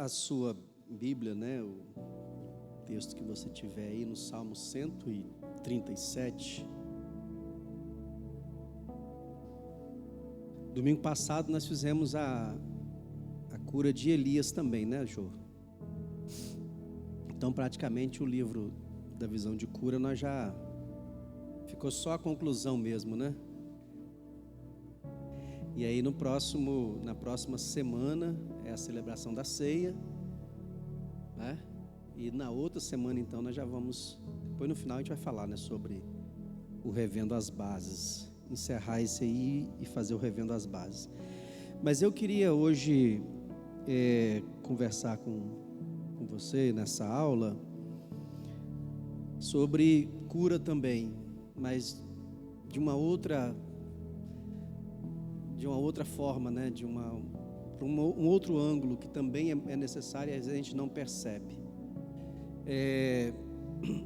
a sua Bíblia, né, o texto que você tiver aí no Salmo 137. Domingo passado nós fizemos a cura de Elias também, né, Jô? Então praticamente o livro da visão de cura nós já ficou só a conclusão mesmo, né? E aí na próxima semana é a celebração da ceia, né? E na outra semana então nós já vamos, depois no final a gente vai falar, né, sobre o revendo as bases, encerrar esse aí e fazer o revendo as bases. Mas eu queria hoje conversar com você nessa aula sobre cura também, mas de uma outra forma, né? Um outro ângulo que também é necessário e a gente não percebe.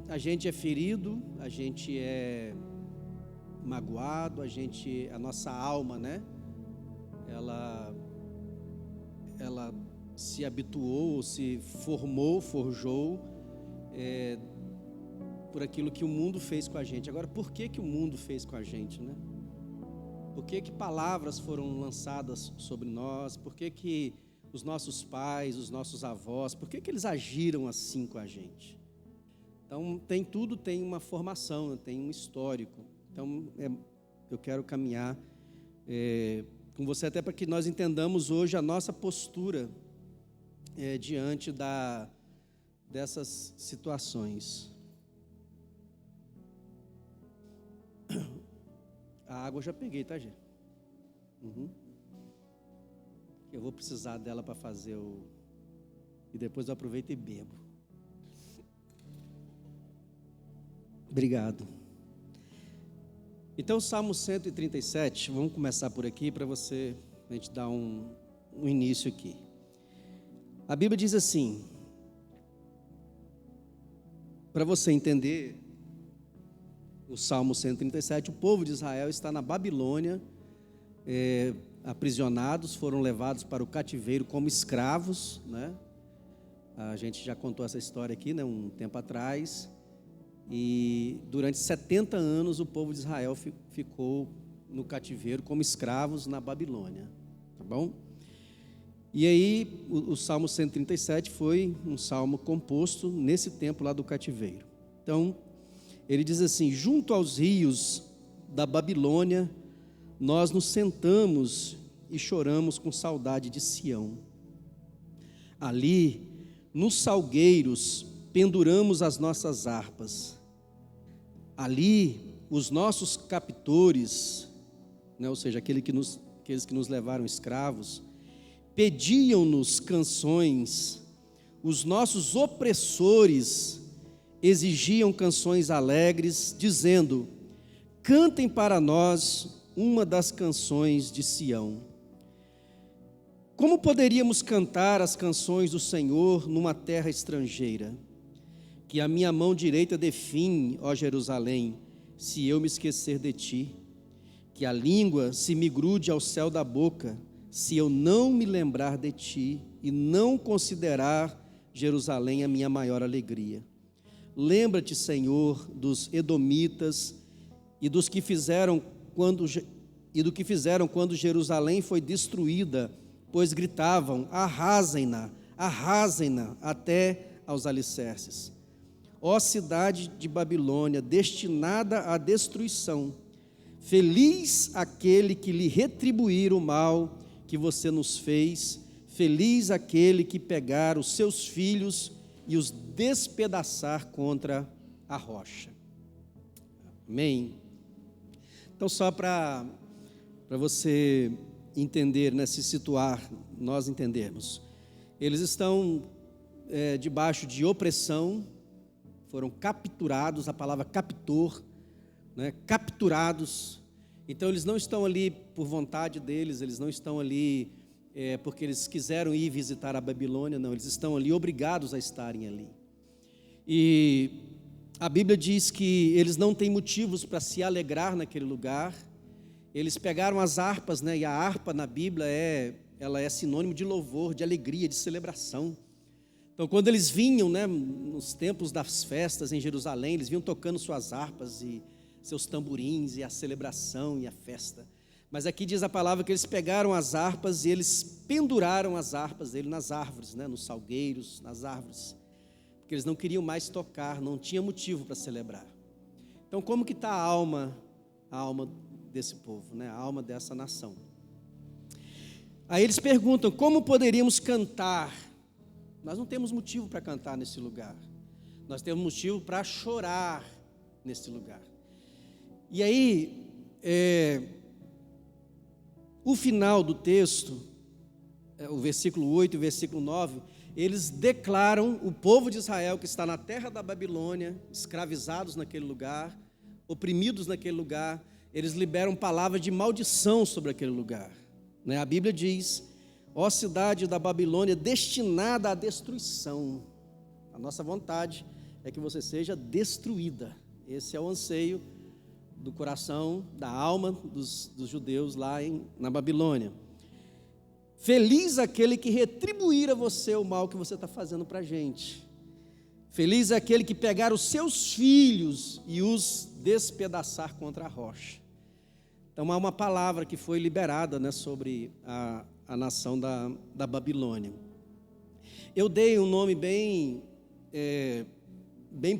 A gente é ferido, a gente é magoado, a nossa alma, né? Ela se habituou, se forjou por aquilo que o mundo fez com a gente. Agora, por que o mundo fez com a gente, né? Por que palavras foram lançadas sobre nós? Por que os nossos pais, os nossos avós, por que eles agiram assim com a gente? Então, tem uma formação, tem um histórico. Então, eu quero caminhar com você até para que nós entendamos hoje a nossa postura diante dessas situações. A água eu já peguei, tá, gente? Eu vou precisar dela para fazer e depois eu aproveito e bebo. Obrigado. Então, Salmo 137, vamos começar por aqui para a gente dar um início aqui. A Bíblia diz assim, para você entender o Salmo 137, o povo de Israel está na Babilônia, aprisionados, foram levados para o cativeiro como escravos, né? A gente já contou essa história aqui, né, um tempo atrás, e durante 70 anos o povo de Israel ficou no cativeiro como escravos na Babilônia, tá bom? E aí o Salmo 137 foi um salmo composto nesse tempo lá do cativeiro. Então, ele diz assim: junto aos rios da Babilônia, nós nos sentamos e choramos com saudade de Sião. Ali, nos salgueiros, penduramos as nossas harpas. Ali, os nossos captores, né, ou seja, aqueles que nos levaram escravos, pediam-nos canções. Os nossos opressores exigiam canções alegres, dizendo: cantem para nós uma das canções de Sião. Como poderíamos cantar as canções do Senhor numa terra estrangeira? Que a minha mão direita define, ó Jerusalém, se eu me esquecer de ti. Que a língua se me grude ao céu da boca, se eu não me lembrar de ti e não considerar Jerusalém a minha maior alegria. Lembra-te, Senhor, dos edomitas e do que fizeram quando Jerusalém foi destruída, pois gritavam: arrasem-na, arrasem-na até aos alicerces. Ó cidade de Babilônia, destinada à destruição, feliz aquele que lhe retribuir o mal que você nos fez, feliz aquele que pegar os seus filhos e os despedaçar contra a rocha. Amém? Então, só para você entender, né, se situar, nós entendermos. Eles estão debaixo de opressão, foram capturados, a palavra captor, né, capturados. Então, eles não estão ali por vontade deles, eles não estão ali porque eles quiseram ir visitar a Babilônia, não, eles estão ali obrigados a estarem ali. E a Bíblia diz que eles não têm motivos para se alegrar naquele lugar. Eles pegaram as harpas, né, e a harpa na Bíblia ela é sinônimo de louvor, de alegria, de celebração. Então, quando eles vinham, né, nos tempos das festas em Jerusalém, eles vinham tocando suas harpas e seus tamborins, e a celebração e a festa. Mas aqui diz a palavra que eles pegaram as harpas e eles penduraram as harpas dele nas árvores, né, nos salgueiros, nas árvores, porque eles não queriam mais tocar, não tinha motivo para celebrar. Então, como que está a alma desse povo, né, a alma dessa nação? Aí eles perguntam: como poderíamos cantar? Nós não temos motivo para cantar nesse lugar. Nós temos motivo para chorar nesse lugar. E aí, o final do texto, o versículo 8 e o versículo 9, eles declaram o povo de Israel que está na terra da Babilônia, escravizados naquele lugar, oprimidos naquele lugar, eles liberam palavras de maldição sobre aquele lugar. A Bíblia diz: ó cidade da Babilônia, destinada à destruição. A nossa vontade é que você seja destruída. Esse é o anseio do coração, da alma dos judeus lá na Babilônia. Feliz aquele que retribuir a você o mal que você está fazendo para a gente. Feliz aquele que pegar os seus filhos e os despedaçar contra a rocha. Então há uma palavra que foi liberada, né, sobre a nação da Babilônia. Eu dei um nome bem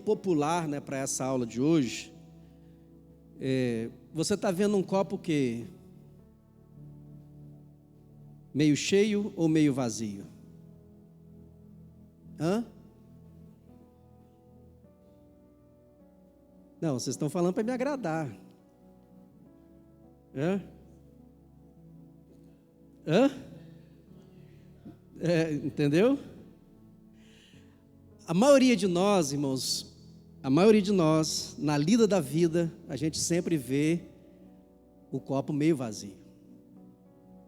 popular, né, para essa aula de hoje. Você está vendo um copo que meio cheio ou meio vazio? Não, vocês estão falando para me agradar. Entendeu? A maioria de nós, irmãos, na lida da vida, a gente sempre vê o copo meio vazio.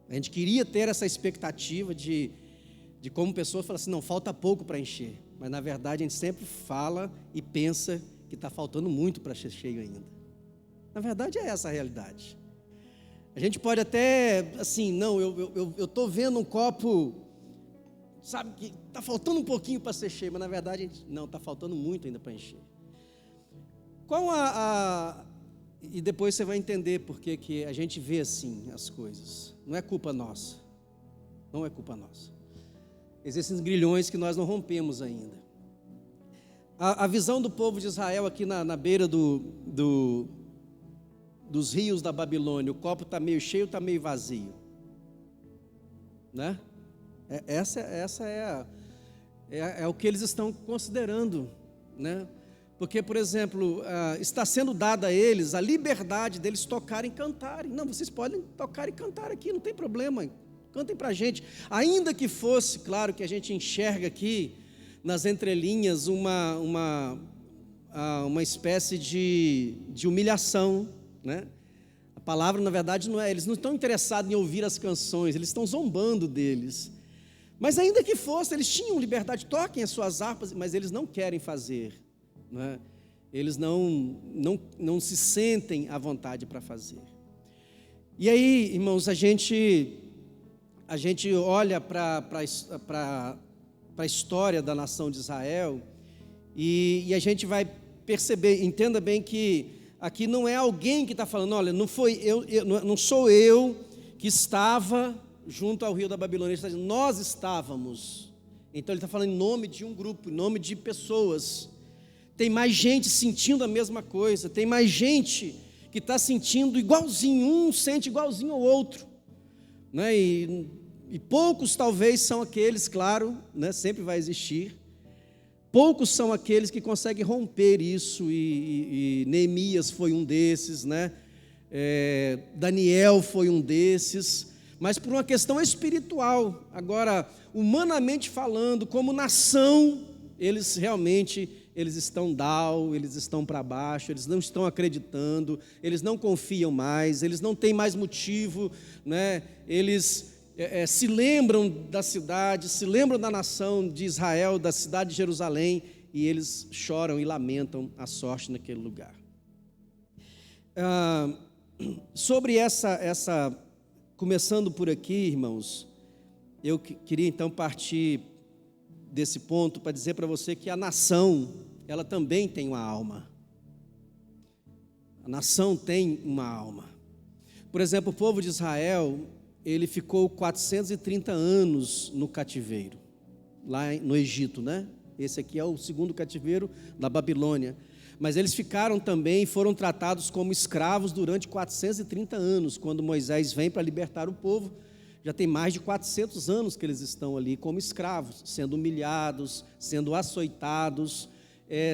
A gente queria ter essa expectativa de como pessoas falam assim: não, falta pouco para encher. Mas na verdade a gente sempre fala e pensa que está faltando muito para ser cheio ainda. Na verdade é essa a realidade. A gente pode até, assim, não, eu estou vendo um copo, sabe, que está faltando um pouquinho para ser cheio, mas na verdade, não, está faltando muito ainda para encher. E depois você vai entender por que a gente vê assim as coisas. Não é culpa nossa. Não é culpa nossa. Existem grilhões que nós não rompemos ainda. A visão do povo de Israel aqui na beira dos rios da Babilônia, o copo está meio cheio, está meio vazio, né? Essa é o que eles estão considerando, né? Porque, por exemplo, está sendo dada a eles a liberdade deles tocarem e cantarem. Não, vocês podem tocar e cantar aqui, não tem problema, cantem para a gente. Ainda que fosse, claro, que a gente enxerga aqui nas entrelinhas uma espécie de humilhação, né? A palavra, na verdade, não é, eles não estão interessados em ouvir as canções, eles estão zombando deles. Mas ainda que fosse, eles tinham liberdade, toquem as suas harpas, mas eles não querem fazer, né? Eles não se sentem à vontade para fazer. E aí, irmãos, a gente olha para a história da nação de Israel e a gente vai perceber, entenda bem que aqui não é alguém que está falando: olha, não sou eu que estava junto ao rio da Babilônia. Ele está dizendo: nós estávamos. Então ele está falando em nome de um grupo, em nome de pessoas. Tem mais gente sentindo a mesma coisa, tem mais gente que está sentindo igualzinho, um sente igualzinho ao outro, né? E poucos talvez são aqueles, claro, né? Sempre vai existir. Poucos são aqueles que conseguem romper isso, e Neemias foi um desses, né? Daniel foi um desses, mas por uma questão espiritual. Agora, humanamente falando, como nação, eles realmente estão down, eles estão para baixo, eles não estão acreditando, eles não confiam mais, eles não têm mais motivo, né? Eles se lembram da cidade, se lembram da nação de Israel, da cidade de Jerusalém, e eles choram e lamentam a sorte naquele lugar. Sobre essa, começando por aqui, irmãos, eu queria então partir desse ponto para dizer para você que a nação, ela também tem uma alma. A nação tem uma alma. Por exemplo, o povo de Israel, ele ficou 430 anos no cativeiro, lá no Egito, né? Esse aqui é o segundo cativeiro da Babilônia. Mas eles ficaram também, foram tratados como escravos durante 430 anos, quando Moisés vem para libertar o povo. Já tem mais de 400 anos que eles estão ali como escravos, sendo humilhados, sendo açoitados,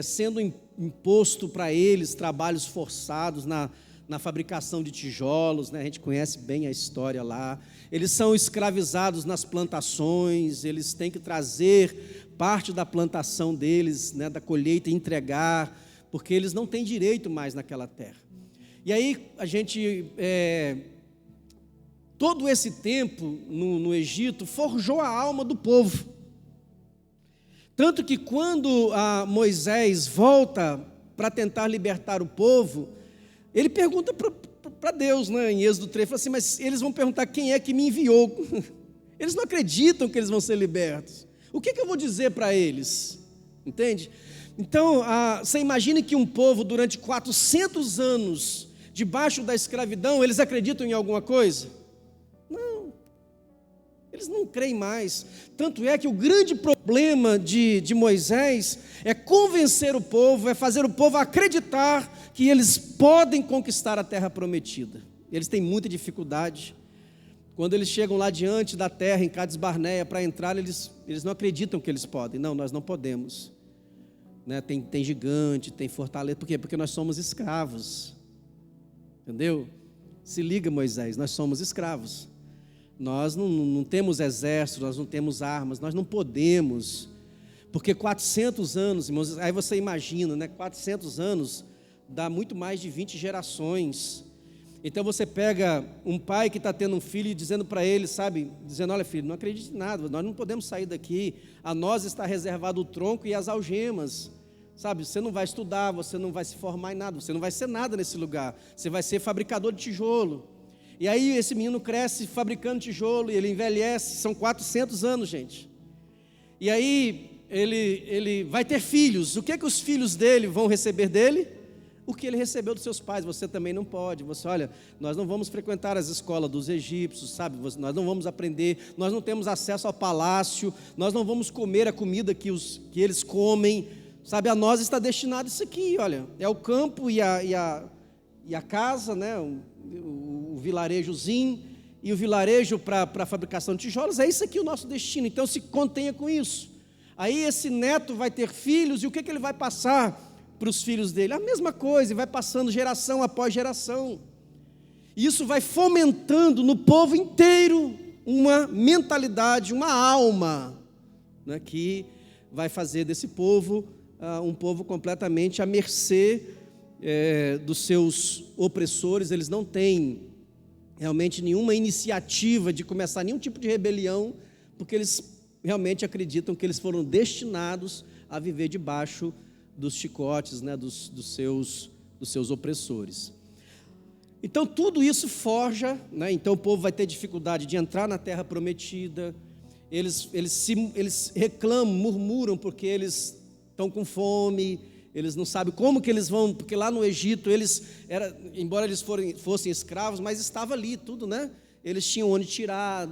sendo imposto para eles trabalhos forçados na fabricação de tijolos, né? A gente conhece bem a história lá. Eles são escravizados nas plantações, eles têm que trazer parte da plantação deles, né, da colheita, e entregar, porque eles não têm direito mais naquela terra. E aí a gente, todo esse tempo no Egito, forjou a alma do povo. Tanto que quando Moisés volta para tentar libertar o povo, ele pergunta para Deus, né, em Êxodo 3, fala assim, mas eles vão perguntar quem é que me enviou. Eles não acreditam que eles vão ser libertos. O que eu vou dizer para eles? Entende? Então, você imagina que um povo durante 400 anos, debaixo da escravidão, eles acreditam em alguma coisa? Não. Eles não creem mais. Tanto é que o grande problema de Moisés é convencer o povo, é fazer o povo acreditar que eles podem conquistar a terra prometida. Eles têm muita dificuldade. Quando eles chegam lá diante da terra, em Cades Barneia, para entrar, eles não acreditam que eles podem. Não, nós não podemos. Né? Tem gigante, tem fortaleza. Por quê? Porque nós somos escravos. Entendeu? Se liga, Moisés, nós somos escravos. Nós não temos exército, nós não temos armas, nós não podemos. Porque 400 anos, irmãos, aí você imagina, né? 400 anos dá muito mais de 20 gerações. Então você pega um pai que está tendo um filho e dizendo para ele, sabe, dizendo, olha filho, não acredite em nada, nós não podemos sair daqui, a nós está reservado o tronco e as algemas, sabe, você não vai estudar, você não vai se formar em nada, você não vai ser nada nesse lugar, você vai ser fabricador de tijolo. E aí esse menino cresce fabricando tijolo e ele envelhece, são 400 anos, gente. E aí ele vai ter filhos, o que os filhos dele vão receber dele? O que ele recebeu dos seus pais, você também não pode. Você, olha, nós não vamos frequentar as escolas dos egípcios, sabe? Nós não vamos aprender, nós não temos acesso ao palácio, nós não vamos comer a comida que eles comem, sabe? A nós está destinado isso aqui, olha, é o campo e a casa, né? O vilarejozinho e o vilarejo para a fabricação de tijolos, é isso aqui o nosso destino, então se contenha com isso. Aí esse neto vai ter filhos e o que ele vai passar para os filhos dele? A mesma coisa, e vai passando geração após geração. Isso vai fomentando no povo inteiro uma mentalidade, uma alma, né, que vai fazer desse povo um povo completamente à mercê dos seus opressores. Eles não têm realmente nenhuma iniciativa de começar nenhum tipo de rebelião, porque eles realmente acreditam que eles foram destinados a viver debaixo dos chicotes, né, dos seus opressores. Então tudo isso forja, né, então o povo vai ter dificuldade de entrar na terra prometida, eles reclamam, murmuram porque eles estão com fome, eles não sabem como que eles vão, porque lá no Egito embora eles fossem escravos, mas estava ali tudo, né? Eles tinham onde tirar,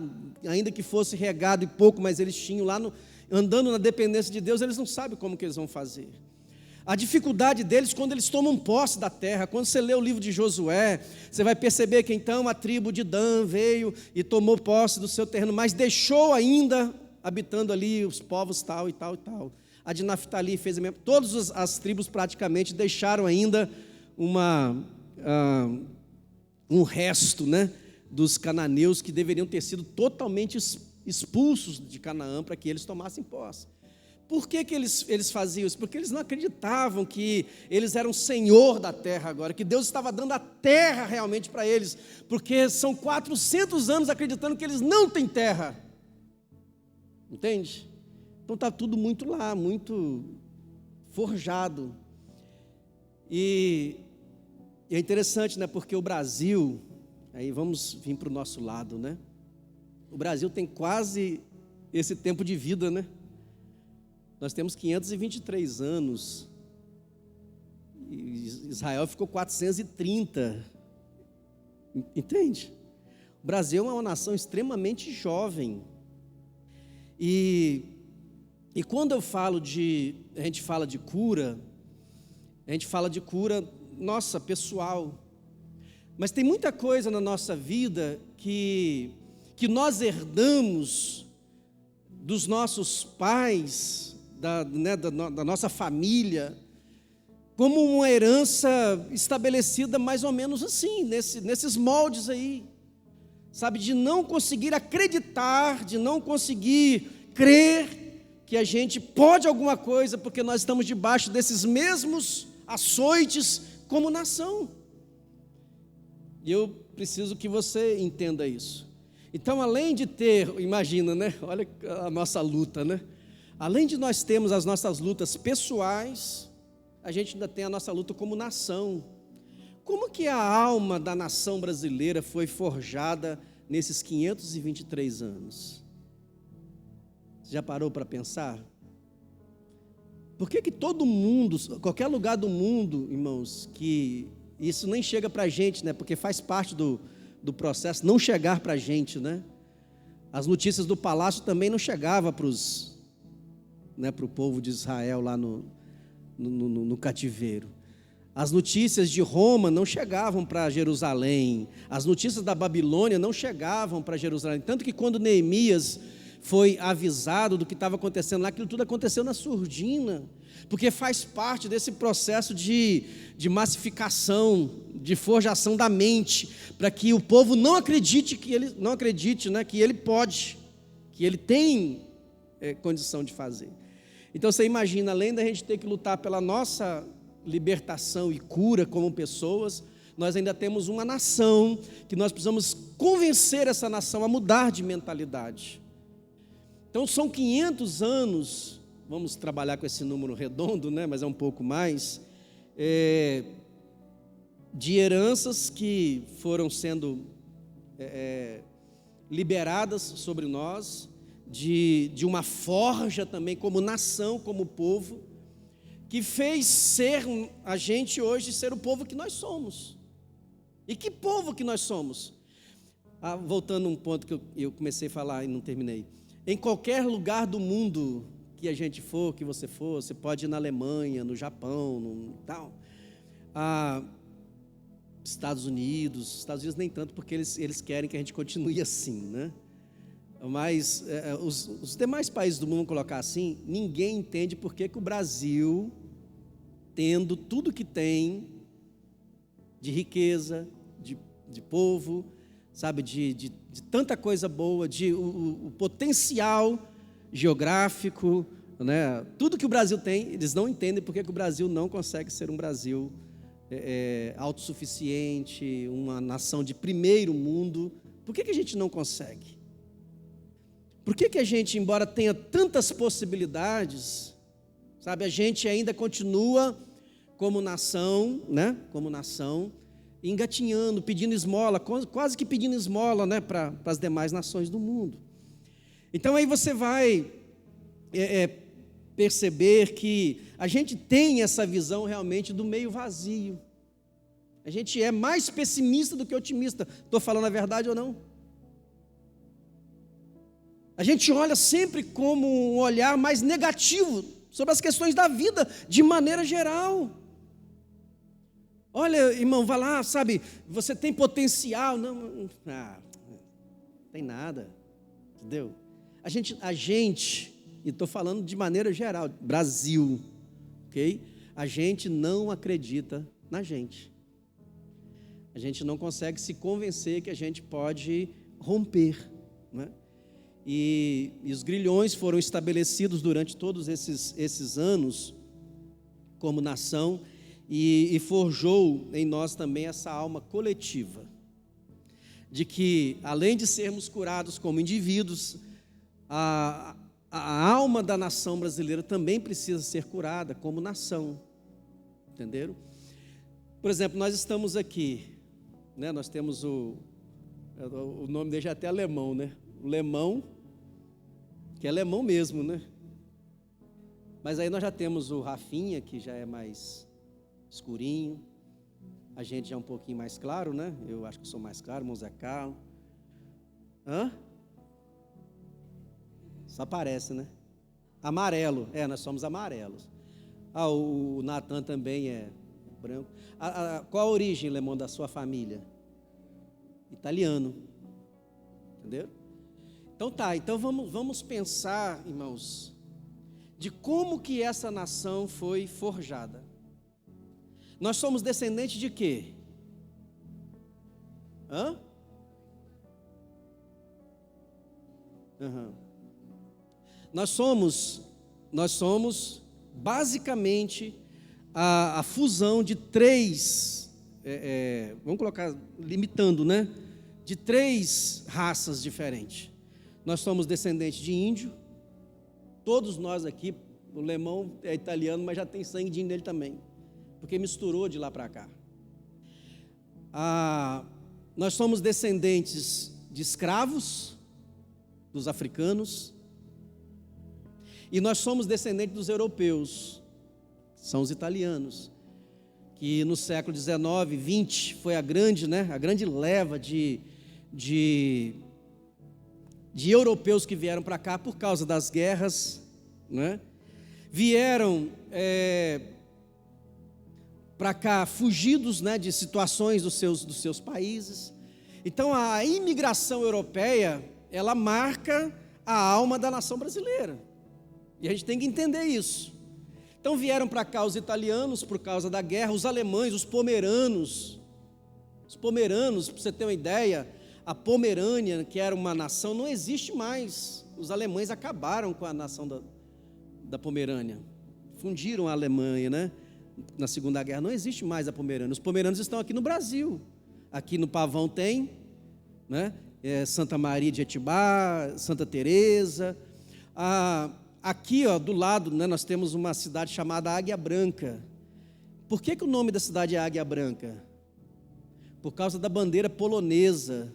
ainda que fosse regado e pouco, mas eles tinham lá, andando na dependência de Deus, eles não sabem como que eles vão fazer. A dificuldade deles quando eles tomam posse da terra. Quando você lê o livro de Josué, você vai perceber que então a tribo de Dan veio e tomou posse do seu terreno, mas deixou ainda habitando ali os povos tal e tal e tal. A de Naftali fez a mesma. Todas as tribos praticamente deixaram ainda um resto, né, dos cananeus que deveriam ter sido totalmente expulsos de Canaã para que eles tomassem posse. Por que eles faziam isso? Porque eles não acreditavam que eles eram senhor da terra agora, que Deus estava dando a terra realmente para eles, porque são 400 anos acreditando que eles não têm terra. Entende? Então está tudo muito lá, muito forjado. E é interessante, né? Porque o Brasil, aí vamos vir para o nosso lado, né? O Brasil tem quase esse tempo de vida, né? Nós temos 523 anos, e Israel ficou 430, entende? O Brasil é uma nação extremamente jovem, e quando a gente fala de cura, nossa, pessoal, mas tem muita coisa na nossa vida que nós herdamos dos nossos pais, da nossa família, como uma herança estabelecida mais ou menos assim, nesses moldes aí, sabe, de não conseguir acreditar, de não conseguir crer que a gente pode alguma coisa, porque nós estamos debaixo desses mesmos açoites como nação. E eu preciso que você entenda isso. Então, além de ter, imagina, né? Olha a nossa luta, né? Além de nós termos as nossas lutas pessoais, a gente ainda tem a nossa luta como nação. Como que a alma da nação brasileira foi forjada nesses 523 anos? Você já parou para pensar? Por que todo mundo, qualquer lugar do mundo, irmãos, que isso nem chega para a gente, né? Porque faz parte do processo não chegar para a gente, né? As notícias do palácio também não chegavam para o povo de Israel lá no cativeiro. As notícias de Roma não chegavam para Jerusalém. As notícias da Babilônia não chegavam para Jerusalém. Tanto que quando Neemias foi avisado do que estava acontecendo lá, aquilo tudo aconteceu na surdina, porque faz parte desse processo de massificação, de forjação da mente, para que o povo não acredite que ele pode, que ele tem condição de fazer. Então você imagina, além da gente ter que lutar pela nossa libertação e cura como pessoas, nós ainda temos uma nação que nós precisamos convencer essa nação a mudar de mentalidade. Então são 500 anos, vamos trabalhar com esse número redondo, né, mas é um pouco mais, de heranças que foram sendo liberadas sobre nós, de uma forja também como nação, como povo, que fez ser a gente hoje ser o povo que nós somos. E que povo que nós somos? Voltando a um ponto que eu comecei a falar e não terminei. Em qualquer lugar do mundo que a gente for, que você for, você pode ir na Alemanha, no Japão, tal. Estados Unidos nem tanto, porque eles querem que a gente continue assim, né? Mas os demais países do mundo, vamos colocar assim, ninguém entende por que o Brasil, tendo tudo que tem de riqueza, de povo, sabe, de tanta coisa boa, o potencial geográfico, né? Tudo que o Brasil tem, eles não entendem porque que o Brasil não consegue ser um Brasil autossuficiente, uma nação de primeiro mundo. Por que a gente não consegue? Por que a gente, embora tenha tantas possibilidades, sabe, a gente ainda continua como nação, né? Como nação, engatinhando, pedindo esmola, quase que pedindo esmola, né, para as demais nações do mundo. Então aí você vai perceber que a gente tem essa visão realmente do meio vazio. A gente é mais pessimista do que otimista. Estou falando a verdade ou não? A gente olha sempre como um olhar mais negativo sobre as questões da vida, de maneira geral. Olha, irmão, vai lá, sabe, você tem potencial. Não tem nada, entendeu? A gente, e estou falando de maneira geral, Brasil, ok? A gente não acredita na gente. A gente não consegue se convencer que a gente pode romper, né? E os grilhões foram estabelecidos durante todos esses anos como nação, e forjou em nós também essa alma coletiva, de que além de sermos curados como indivíduos, a alma da nação brasileira também precisa ser curada como nação, entenderam? Por exemplo, nós estamos aqui, né, nós temos o nome dele é até alemão, né? O Lemão, que é alemão mesmo, né? Mas aí nós já temos o Rafinha, que já é mais escurinho. A gente já é um pouquinho mais claro, né? Eu acho que sou mais claro, irmão Zé Carlos. Hã? Só parece, né? Amarelo. Nós somos amarelos. O Natan também é branco. Qual a origem, Lemon, da sua família? Italiano. Entendeu? Então vamos pensar, irmãos, de como que essa nação foi forjada. Nós somos descendentes de quê? Nós somos basicamente a fusão de três, vamos colocar, limitando, né? De três raças diferentes. Nós somos descendentes de índio, todos nós aqui, o Lemão é italiano, mas já tem sangue de índio nele também, porque misturou de lá para cá. Nós somos descendentes de escravos, dos africanos, e nós somos descendentes dos europeus, são os italianos, que no século XIX, XX, foi a grande leva de europeus que vieram para cá por causa das guerras, né? Vieram para cá fugidos, né, de situações dos seus países. Então a imigração europeia, ela marca a alma da nação brasileira, e a gente tem que entender isso. Então vieram para cá os italianos por causa da guerra, os alemães, os pomeranos, para você ter uma ideia, a Pomerânia, que era uma nação, não existe mais. Os alemães acabaram com a nação da Pomerânia, fundiram a Alemanha, né? Na Segunda Guerra, não existe mais a Pomerânia. Os pomeranos estão aqui no Brasil, aqui no Pavão tem, né? Santa Maria de Etibá, Santa Teresa. Aqui, do lado, né, nós temos uma cidade chamada Águia Branca. Por que o nome da cidade é Águia Branca? Por causa da bandeira polonesa.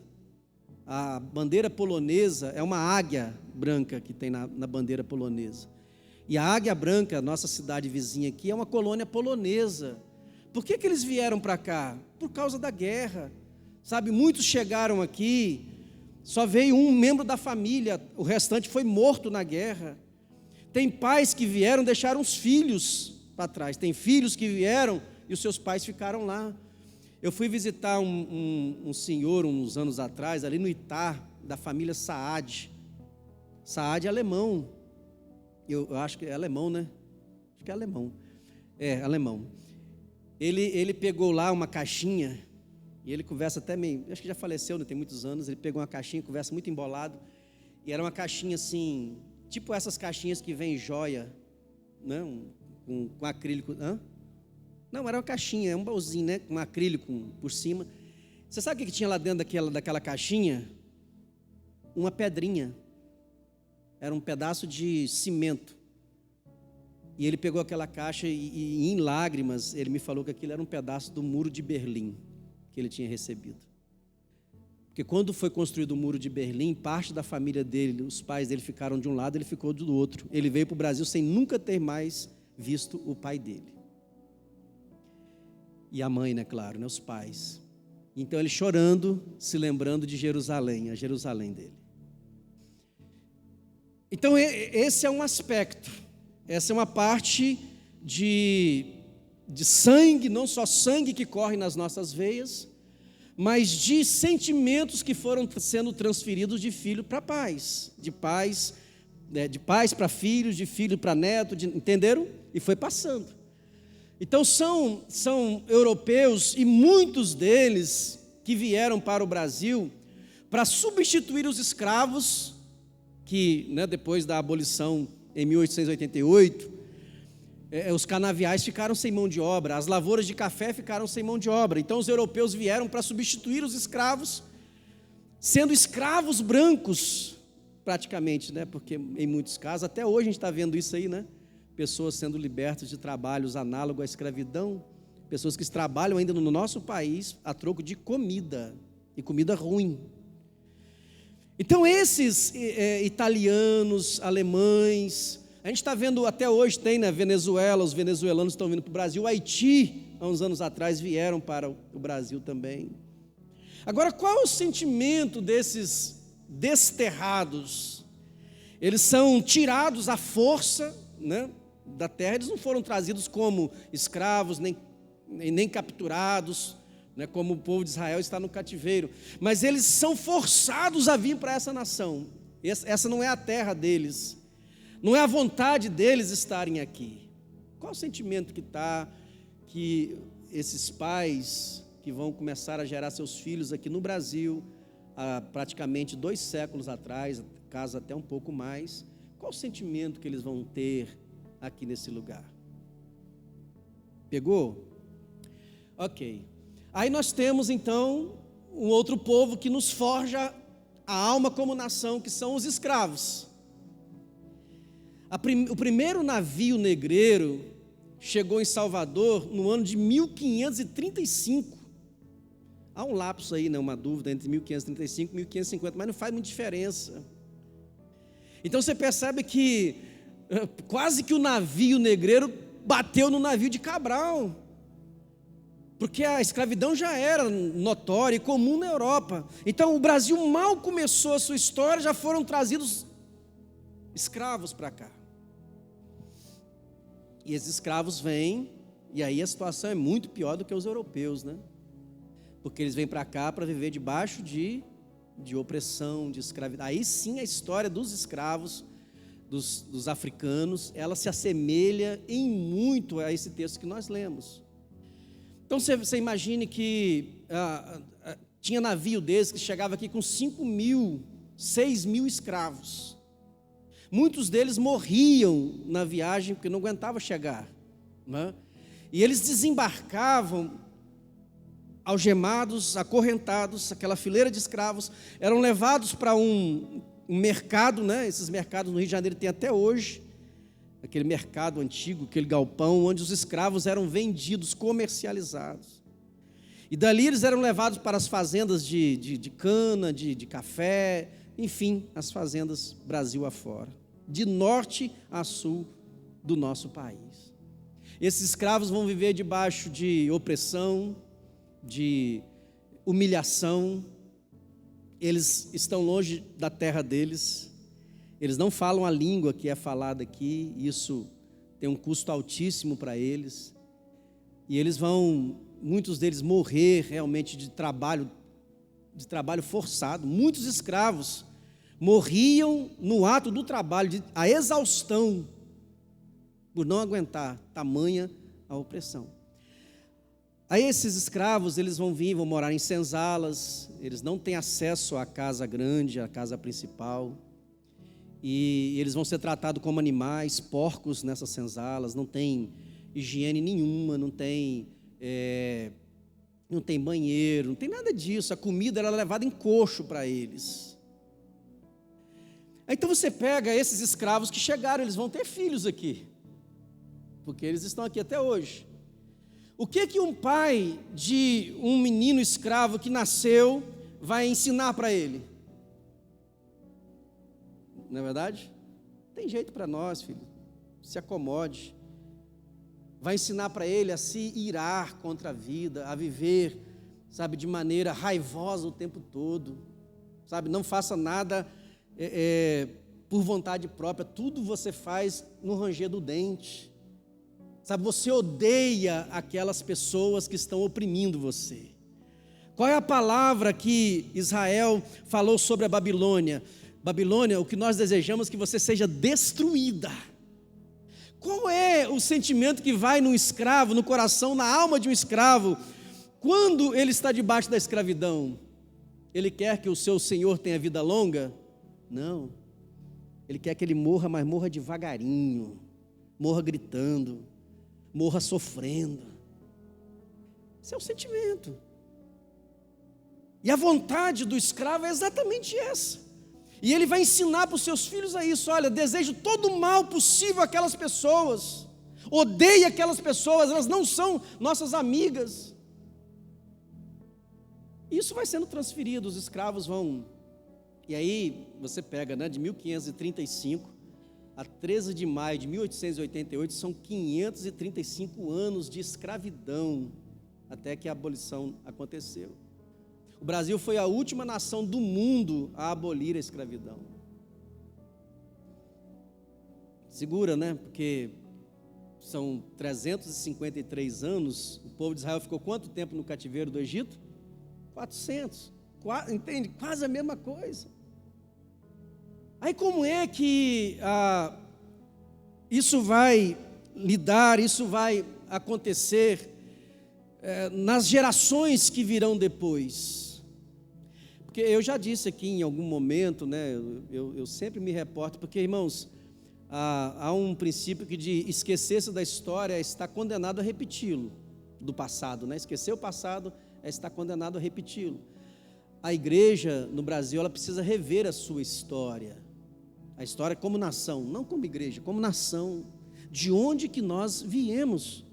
A bandeira polonesa é uma águia branca que tem na bandeira polonesa. E a Águia Branca, nossa cidade vizinha aqui, é uma colônia polonesa. Por que eles vieram para cá? Por causa da guerra. Sabe, muitos chegaram aqui, só veio um membro da família, o restante foi morto na guerra. Tem pais que vieram, deixaram os filhos para trás. Tem filhos que vieram e os seus pais ficaram lá. Eu fui visitar um senhor uns anos atrás, ali no Itá, da família Saad. Saad é alemão. Eu acho que é alemão, né? Acho que é alemão. É, alemão. Ele pegou lá uma caixinha, e ele conversa até meio, acho que já faleceu, né? Tem muitos anos. Ele pegou uma caixinha, conversa muito embolado, e era uma caixinha assim, tipo essas caixinhas que vem joia, né? Com acrílico. Não, era uma caixinha, um baúzinho, né? Com acrílico por cima. Você sabe o que tinha lá dentro daquela caixinha? Uma pedrinha. Era um pedaço de cimento. E ele pegou aquela caixa e em lágrimas, ele me falou que aquilo era um pedaço do muro de Berlim que ele tinha recebido. Porque quando foi construído o muro de Berlim, parte da família dele, os pais dele ficaram de um lado, ele ficou do outro. Ele veio para o Brasil sem nunca ter mais visto o pai dele. E a mãe, né, claro, né, os pais. Então ele chorando, se lembrando de Jerusalém, a Jerusalém dele. Então esse é um aspecto, essa é uma parte de sangue, não só sangue que corre nas nossas veias, mas de sentimentos que foram sendo transferidos de filho para pais, de pais para filhos, de filho para neto, entenderam? E foi passando. Então são europeus, e muitos deles que vieram para o Brasil para substituir os escravos, que, né, depois da abolição em 1888, os canaviais ficaram sem mão de obra, as lavouras de café ficaram sem mão de obra. Então os europeus vieram para substituir os escravos, sendo escravos brancos, praticamente, né? Porque em muitos casos, até hoje a gente está vendo isso aí, né? Pessoas sendo libertas de trabalhos análogos à escravidão, pessoas que trabalham ainda no nosso país a troco de comida, e comida ruim. Então esses italianos, alemães, A gente está vendo até hoje, tem na Venezuela, os venezuelanos estão vindo para o Brasil, o Haiti, há uns anos atrás, vieram para o Brasil também. Agora, qual é o sentimento desses desterrados? Eles são tirados à força, né, da terra, eles não foram trazidos como escravos, nem capturados, né, como o povo de Israel está no cativeiro, mas eles são forçados a vir para essa nação. Essa não é a terra deles, não é a vontade deles estarem aqui. Qual o sentimento que esses pais que vão começar a gerar seus filhos aqui no Brasil, há praticamente 2 séculos atrás, caso até um pouco mais, qual o sentimento que eles vão ter aqui nesse lugar? Pegou? Ok. Aí nós temos então um outro povo que nos forja a alma como nação, que são os escravos. O primeiro navio negreiro chegou em Salvador no ano de 1535. Há um lapso aí, né, uma dúvida entre 1535 e 1550, mas não faz muita diferença. Então você percebe que quase que o navio negreiro bateu no navio de Cabral, porque a escravidão já era notória e comum na Europa. Então o Brasil mal começou a sua história, já foram trazidos escravos para cá. E esses escravos vêm, e aí a situação é muito pior do que os europeus, né? Porque eles vêm para cá para viver debaixo de opressão, de escravidão. Aí sim a história dos escravos, dos africanos, ela se assemelha em muito a esse texto que nós lemos. Então você imagine que tinha navio desse que chegava aqui com 5.000, 6.000 escravos. Muitos deles morriam na viagem porque não aguentavam chegar, né? E eles desembarcavam algemados, acorrentados, aquela fileira de escravos, eram levados para um mercado, né? Esses mercados no Rio de Janeiro tem até hoje, aquele mercado antigo, aquele galpão, onde os escravos eram vendidos, comercializados. E dali eles eram levados para as fazendas de cana, de café, enfim, as fazendas Brasil afora, de norte a sul do nosso país. Esses escravos vão viver debaixo de opressão, de humilhação. Eles estão longe da terra deles, eles não falam a língua que é falada aqui, isso tem um custo altíssimo para eles, e eles vão, muitos deles, morrer realmente de trabalho forçado. Muitos escravos morriam no ato do trabalho, a exaustão, por não aguentar tamanha a opressão. Aí esses escravos, eles vão morar em senzalas, eles não têm acesso à casa grande, à casa principal, e eles vão ser tratados como animais, porcos nessas senzalas, não tem higiene nenhuma, não tem banheiro, não tem nada disso, a comida era levada em coxo para eles. Então você pega esses escravos que chegaram, eles vão ter filhos aqui, porque eles estão aqui até hoje. O que um pai de um menino escravo que nasceu vai ensinar para ele? Não é verdade? Tem jeito para nós, filho, se acomode. Vai ensinar para ele a se irar contra a vida, a viver, sabe, de maneira raivosa o tempo todo, sabe, não faça nada por vontade própria, tudo você faz no ranger do dente, sabe, você odeia aquelas pessoas que estão oprimindo você. Qual é a palavra que Israel falou sobre a Babilônia? Babilônia, o que nós desejamos é que você seja destruída. Qual é o sentimento que vai no escravo, no coração, na alma de um escravo, quando ele está debaixo da escravidão? Ele quer que o seu senhor tenha vida longa? Não. Ele quer que ele morra, mas morra devagarinho, morra gritando, morra sofrendo. Esse é o sentimento. E a vontade do escravo é exatamente essa. E ele vai ensinar para os seus filhos a isso. Olha, desejo todo o mal possível àquelas pessoas, odeie aquelas pessoas, elas não são nossas amigas. Isso vai sendo transferido, os escravos vão. E aí você pega, né, de 1535 a 13 de maio de 1888, são 535 anos de escravidão, até que a abolição aconteceu. O Brasil foi a última nação do mundo a abolir a escravidão. Segura, né? Porque são 353 anos. O povo de Israel ficou quanto tempo no cativeiro do Egito? 400. Entende? Quase a mesma coisa. Aí como é que isso vai lidar, isso vai acontecer nas gerações que virão depois? Porque eu já disse aqui em algum momento, né, eu sempre me reporto, porque, irmãos, há um princípio que de esquecer-se da história está condenado a repeti-lo, do passado, né? Esquecer o passado está condenado a repeti-lo. A igreja no Brasil, ela precisa rever a sua história, a história como nação, não como igreja, como nação, de onde que nós viemos.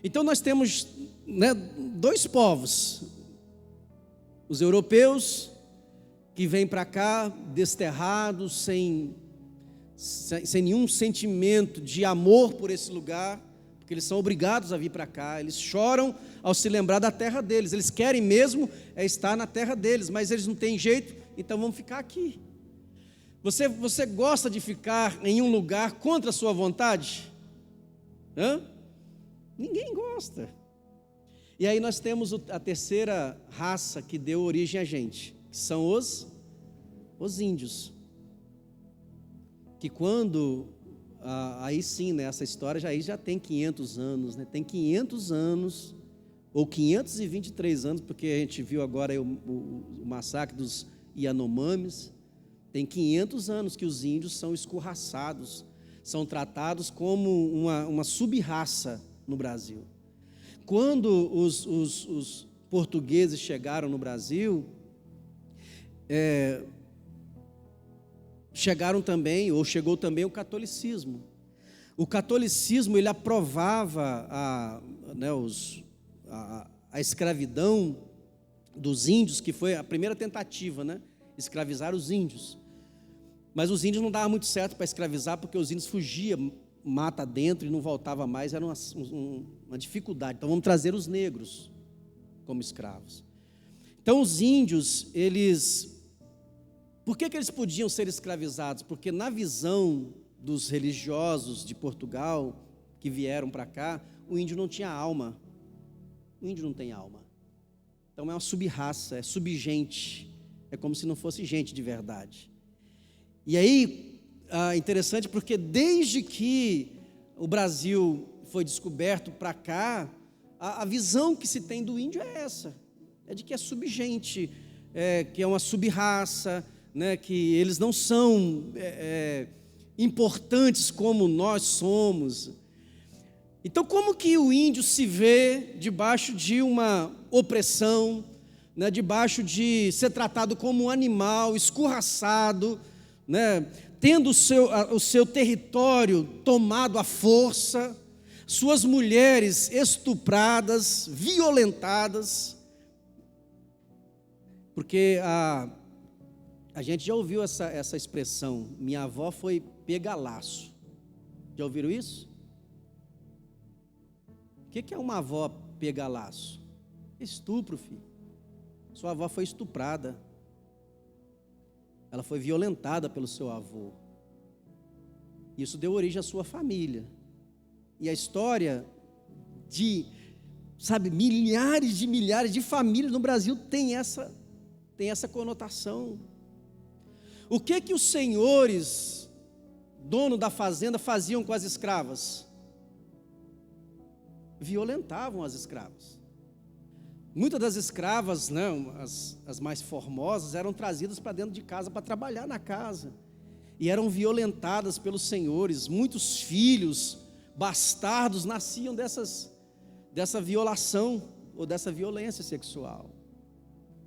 Então nós temos, né, dois povos, os europeus, que vêm para cá desterrados, sem nenhum sentimento de amor por esse lugar, porque eles são obrigados a vir para cá, eles choram ao se lembrar da terra deles, eles querem mesmo estar na terra deles, mas eles não têm jeito, então vão ficar aqui. Você gosta de ficar em um lugar contra a sua vontade? Ninguém gosta. E aí nós temos a terceira raça que deu origem a gente, que são os índios. Que quando, aí sim, né, essa história já tem 500 anos, né, tem 500 anos, ou 523 anos, porque a gente viu agora aí o massacre dos Yanomamis. Tem 500 anos que os índios são escorraçados, são tratados como uma sub-raça no Brasil. Quando os portugueses chegaram no Brasil, chegou também o catolicismo. O catolicismo, ele aprovava a escravidão dos índios, que foi a primeira tentativa, né? Escravizar os índios. Mas os índios não davam muito certo para escravizar, porque os índios fugiam mata dentro e não voltava mais, era uma dificuldade. Então vamos trazer os negros como escravos. Então os índios, por que eles podiam ser escravizados? Porque na visão dos religiosos de Portugal, que vieram para cá, o índio não tinha alma. O índio não tem alma. Então é uma sub-raça, é subgente, é como se não fosse gente de verdade. E aí, interessante porque desde que o Brasil foi descoberto para cá, a visão que se tem do índio é essa, é de que é subgente, que é uma sub-raça, né, que eles não são importantes como nós somos. Então, como que o índio se vê debaixo de uma opressão, né, debaixo de ser tratado como um animal, escorraçado, né, tendo o seu território tomado à força, suas mulheres estupradas, violentadas? Porque a gente já ouviu essa expressão, minha avó foi pega-laço. Já ouviram isso? O que é uma avó pega-laço? Estupro, filho. Sua avó foi estuprada. Ela foi violentada pelo seu avô. Isso deu origem à sua família. E a história de, milhares de famílias no Brasil tem essa conotação. O que os senhores, dono da fazenda, faziam com as escravas? Violentavam as escravas. Muitas das escravas, né, as mais formosas, eram trazidas para dentro de casa para trabalhar na casa. E eram violentadas pelos senhores. Muitos filhos bastardos nasciam dessa violação ou dessa violência sexual.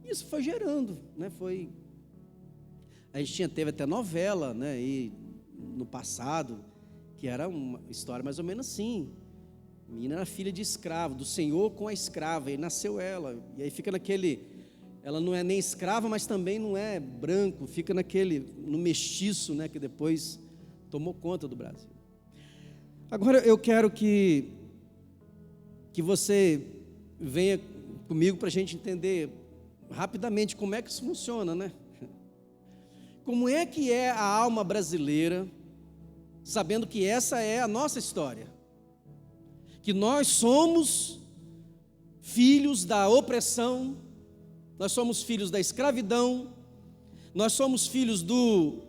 Isso foi gerando, né, a gente teve até novela, né, e no passado, que era uma história mais ou menos assim. A menina era filha de escravo, do senhor com a escrava, e nasceu ela, e aí fica ela não é nem escrava, mas também não é branco, fica no mestiço, né, que depois tomou conta do Brasil. Agora eu quero que você venha comigo para a gente entender rapidamente como é que isso funciona, né? Como é que é a alma brasileira, sabendo que essa é a nossa história, que nós somos filhos da opressão, nós somos filhos da escravidão, nós somos filhos do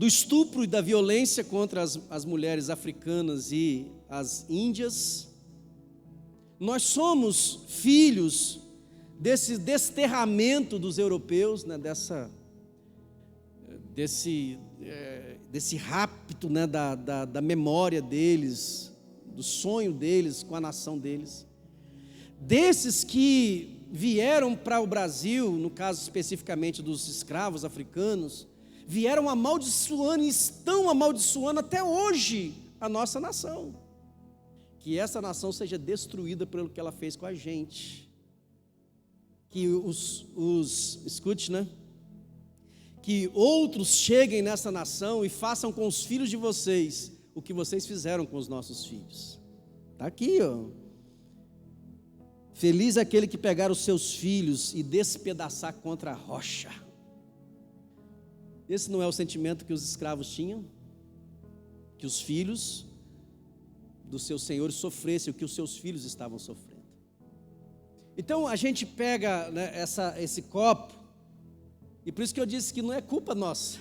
estupro e da violência contra as mulheres africanas e as índias. Nós somos filhos desse desterramento dos europeus, né, desse rapto, né, da memória deles, do sonho deles com a nação deles. Desses que vieram para o Brasil, no caso especificamente dos escravos africanos, vieram amaldiçoando e estão amaldiçoando até hoje a nossa nação. Que essa nação seja destruída pelo que ela fez com a gente. Que escute, né? Que outros cheguem nessa nação e façam com os filhos de vocês o que vocês fizeram com os nossos filhos. Está aqui, ó. Feliz é aquele que pegar os seus filhos e despedaçar contra a rocha. Esse não é o sentimento que os escravos tinham? Que os filhos dos seus senhores sofressem o que os seus filhos estavam sofrendo. Então a gente pega, né, esse copo, e por isso que eu disse que não é culpa nossa.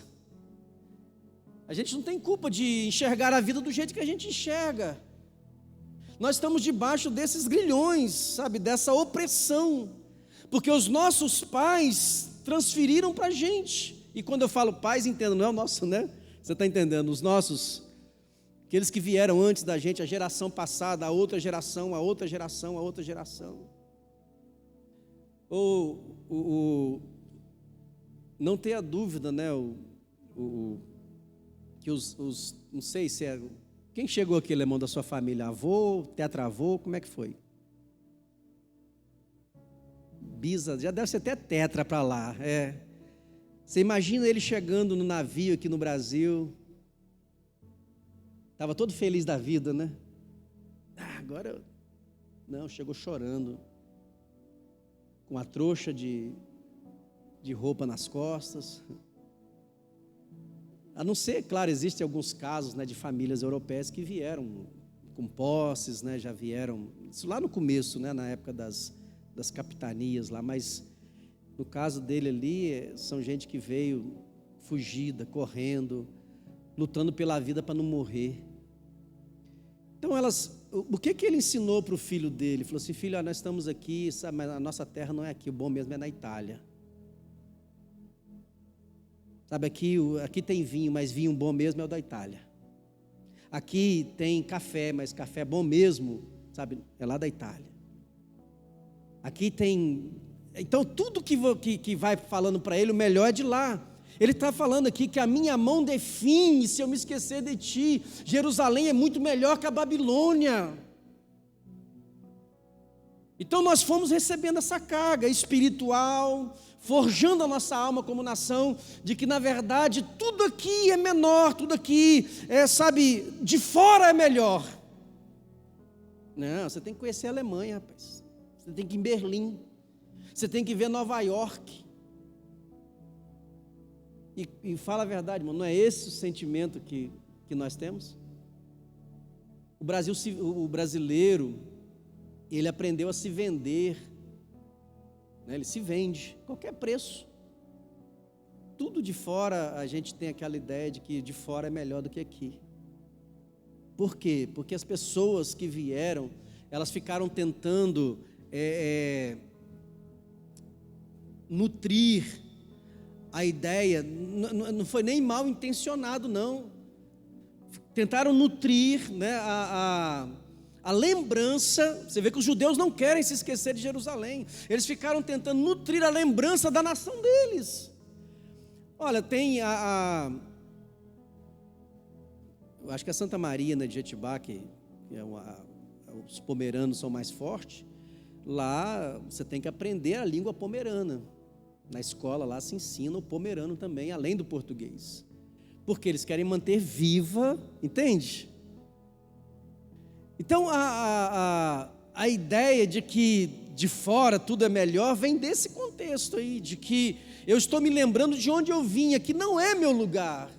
A gente não tem culpa de enxergar a vida do jeito que a gente enxerga. Nós estamos debaixo desses grilhões, sabe, dessa opressão, porque os nossos pais transferiram para a gente. E quando eu falo pais, entendo, não é o nosso, né? Você está entendendo? Os nossos, aqueles que vieram antes da gente, a geração passada, a outra geração, a outra geração, a outra geração. Não tenha dúvida, né? Que não sei se é. Quem chegou aqui, irmão, da sua família? Avô, tetravô, como é que foi? Bisa, já deve ser até tetra para lá, é. Você imagina ele chegando no navio aqui no Brasil, estava todo feliz da vida, né? Agora, não, chegou chorando, com a trouxa de roupa nas costas. A não ser, claro, existem alguns casos, né, de famílias europeias que vieram com posses, né, já vieram, isso lá no começo, né, na época das capitanias lá, mas no caso dele ali, são gente que veio fugida, correndo, lutando pela vida para não morrer. Então o que ele ensinou para o filho dele? Ele falou assim: filho, nós estamos aqui, sabe, mas a nossa terra não é aqui, o bom mesmo é na Itália. Sabe, aqui tem vinho, mas vinho bom mesmo é o da Itália. Aqui tem café, mas café bom mesmo, sabe, é lá da Itália. Aqui tem. Então tudo que vai falando para ele, o melhor é de lá. Ele está falando aqui que a minha mão define se eu me esquecer de ti. Jerusalém é muito melhor que a Babilônia. Então nós fomos recebendo essa carga espiritual, forjando a nossa alma como nação, de que na verdade tudo aqui é menor, tudo aqui sabe, de fora é melhor. Não, você tem que conhecer a Alemanha, rapaz. Você tem que ir em Berlim. Você tem que ver Nova York. E fala a verdade, irmão, não é esse o sentimento que nós temos? O brasileiro, ele aprendeu a se vender, né? Ele se vende, qualquer preço. Tudo de fora, a gente tem aquela ideia de que de fora é melhor do que aqui. Por quê? Porque as pessoas que vieram, elas ficaram tentando nutrir a ideia, não foi nem mal intencionado, não. Tentaram nutrir, né, a lembrança. Você vê que os judeus não querem se esquecer de Jerusalém. Eles ficaram tentando nutrir a lembrança da nação deles. Olha, tem eu acho que a Santa Maria, né, de Jetibá, que os pomeranos são mais fortes. Lá você tem que aprender a língua pomerana. Na escola lá se ensina o pomerano também, além do português. porque eles querem manter viva, entende? Então, a ideia de que de fora tudo é melhor vem desse contexto aí, de que eu estou me lembrando de onde eu vinha, que não é meu lugar.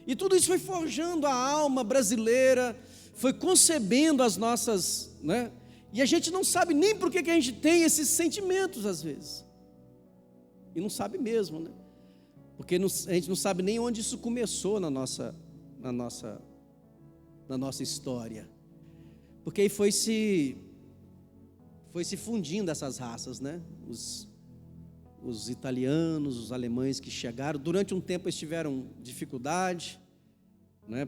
E tudo isso foi forjando a alma brasileira, foi concebendo as nossas, né? E a gente não sabe nem por que a gente tem esses sentimentos às vezes. E não sabe mesmo, né? Porque a gente não sabe nem onde isso começou na nossa história. Porque aí foi se fundindo essas raças, né? Os italianos, os alemães que chegaram, durante um tempo eles tiveram dificuldade, né?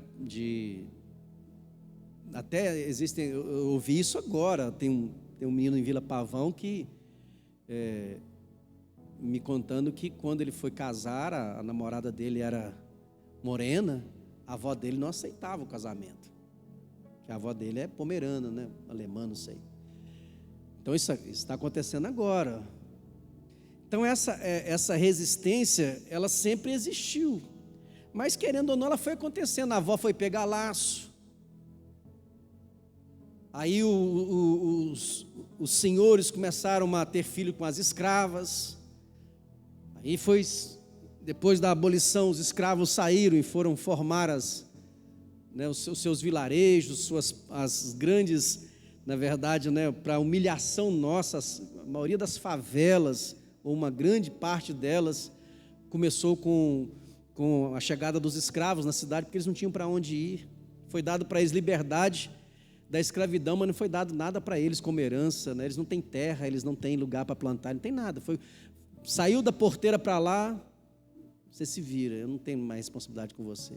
Até existem, eu ouvi isso agora, tem um menino em Vila Pavão que me contando que quando ele foi casar, a namorada dele era morena, a avó dele não aceitava o casamento, que a avó dele é pomerana, né? Alemã, não sei. Então isso está acontecendo agora. Então essa resistência, ela sempre existiu, mas querendo ou não, ela foi acontecendo. A avó foi pegar laço, aí os senhores começaram a ter filho com as escravas, aí depois da abolição, os escravos saíram e foram formar os seus vilarejos, as grandes, na verdade, né, para humilhação nossa, a maioria das favelas, ou uma grande parte delas, começou com a chegada dos escravos na cidade, porque eles não tinham para onde ir. Foi dado para eles liberdade da escravidão, mas não foi dado nada para eles como herança, né? Eles não têm terra, eles não têm lugar para plantar, não tem nada. Saiu da porteira para lá, você se vira, eu não tenho mais responsabilidade com você.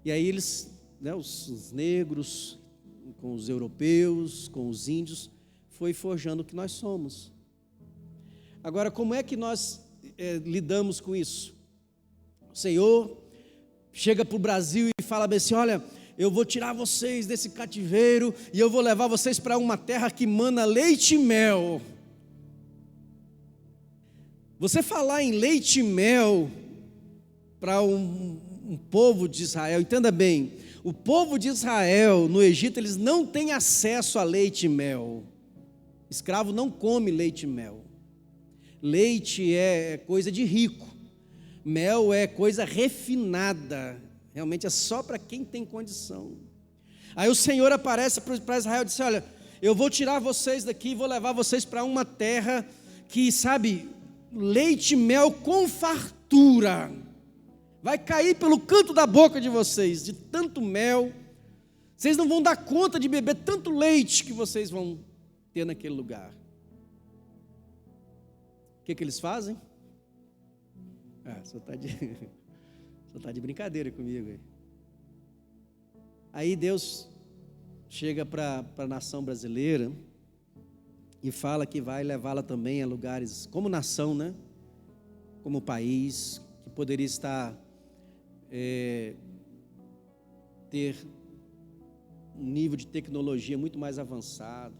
E aí eles, né, os negros, com os europeus, com os índios, foi forjando o que nós somos. Agora, como é que nós lidamos com isso? O Senhor chega para o Brasil e fala bem assim: olha, eu vou tirar vocês desse cativeiro e eu vou levar vocês para uma terra que mana leite e mel. Você falar em leite e mel para um povo de Israel, entenda bem, o povo de Israel no Egito, eles não têm acesso a leite e mel. Escravo não come leite e mel. Leite é coisa de rico, mel é coisa refinada, realmente é só para quem tem condição. Aí o Senhor aparece para Israel e diz: olha, eu vou tirar vocês daqui e vou levar vocês para uma terra que, sabe, leite e mel com fartura, vai cair pelo canto da boca de vocês, de tanto mel, vocês não vão dar conta de beber tanto leite que vocês vão ter naquele lugar. O que eles fazem? Só está de brincadeira comigo. Aí Deus chega para a nação brasileira e fala que vai levá-la também a lugares como nação, né? Como país, que poderia estar ter um nível de tecnologia muito mais avançado.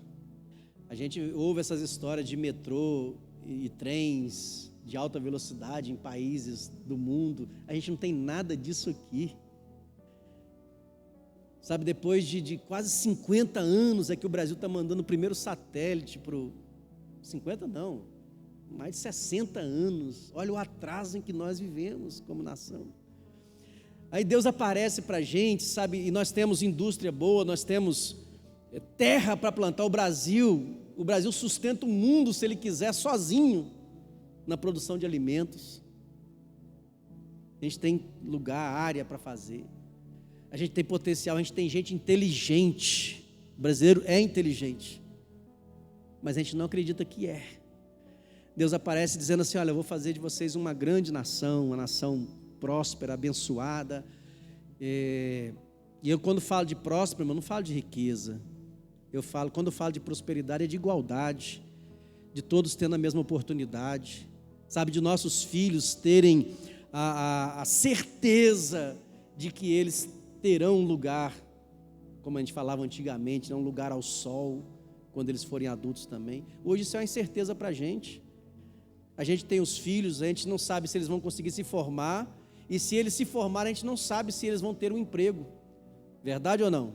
A gente ouve essas histórias de metrô e trens de alta velocidade em países do mundo. A gente não tem nada disso aqui. Sabe, depois de quase 50 anos é que o Brasil está mandando o primeiro satélite para 50 não, mais de 60 anos. Olha o atraso em que nós vivemos como nação. Aí Deus aparece para a gente, sabe, e nós temos indústria boa, nós temos terra para plantar. O Brasil sustenta o mundo, se ele quiser, sozinho, na produção de alimentos. A gente tem lugar, área para fazer. A gente tem potencial, a gente tem gente inteligente. O brasileiro é inteligente, mas a gente não acredita que é. Deus aparece dizendo assim: olha, eu vou fazer de vocês uma grande nação, uma nação próspera, abençoada. E eu, quando falo de próspero, eu não falo de riqueza. Quando eu falo de prosperidade, é de igualdade, de todos tendo a mesma oportunidade, sabe, de nossos filhos terem a certeza de que eles terão um lugar, como a gente falava antigamente, um lugar ao sol, quando eles forem adultos também. Hoje isso é uma incerteza para a gente. A gente tem os filhos, a gente não sabe se eles vão conseguir se formar E se eles se formarem, a gente não sabe se eles vão ter um emprego. Verdade ou não?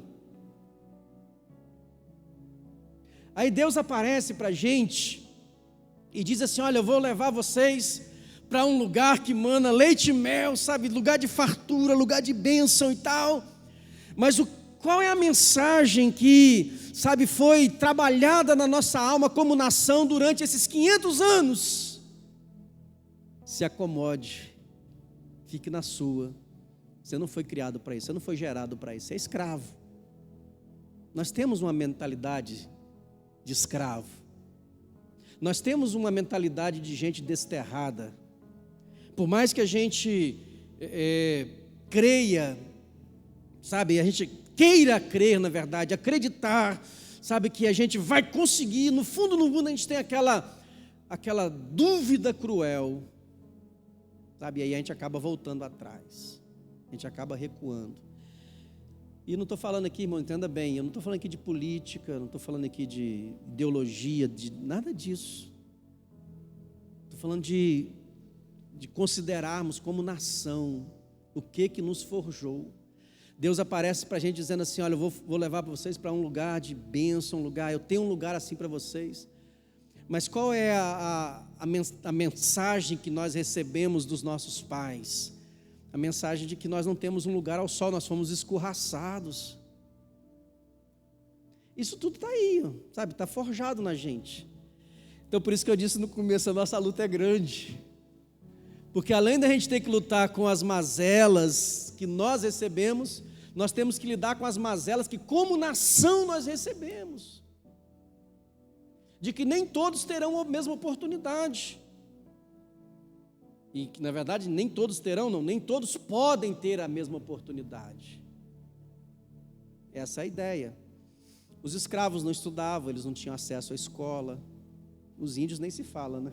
Aí Deus aparece para a gente e diz assim: olha, eu vou levar vocês para um lugar que mana leite e mel, sabe? Lugar de fartura, lugar de bênção e tal. Mas qual é a mensagem que, sabe, foi trabalhada na nossa alma como nação durante esses 500 anos? Se acomode, fique na sua. Você não foi criado para isso, você não foi gerado para isso, você é escravo. Nós temos uma mentalidade de escravo. Nós temos uma mentalidade de gente desterrada. Por mais que a gente creia, sabe, a gente queira crer, na verdade, acreditar, sabe, que a gente vai conseguir, no fundo a gente tem aquela dúvida cruel, sabe, e aí a gente acaba voltando atrás, a gente acaba recuando. E não estou falando aqui, irmão, entenda bem, eu não estou falando aqui de política, não estou falando aqui de ideologia, de nada disso. Estou falando de considerarmos como nação o que nos forjou. Deus aparece para a gente dizendo assim: olha, eu vou levar para vocês para um lugar de bênção, eu tenho um lugar assim para vocês. Mas qual é a mensagem que nós recebemos dos nossos pais? A mensagem de que nós não temos um lugar ao sol, nós fomos escorraçados. Isso tudo está aí, sabe, está forjado na gente. Então por isso que eu disse no começo, a nossa luta é grande. Porque além da gente ter que lutar com as mazelas que nós recebemos, nós temos que lidar com as mazelas que como nação nós recebemos. De que nem todos terão a mesma oportunidade. E que na verdade nem todos terão, não, nem todos podem ter a mesma oportunidade. Essa é a ideia. Os escravos não estudavam, eles não tinham acesso à escola. Os índios nem se fala, né?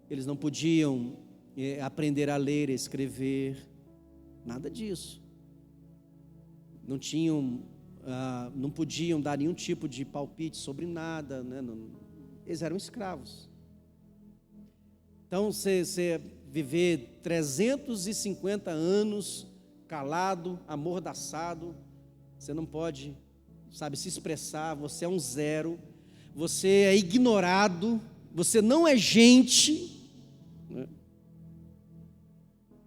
Eles não podiam aprender a ler, a escrever, nada disso. Não podiam dar nenhum tipo de palpite sobre nada, né? Eles eram escravos. Então, você viver 350 anos calado, amordaçado, você não pode, sabe, se expressar, você é um zero, você é ignorado, você não é gente, né?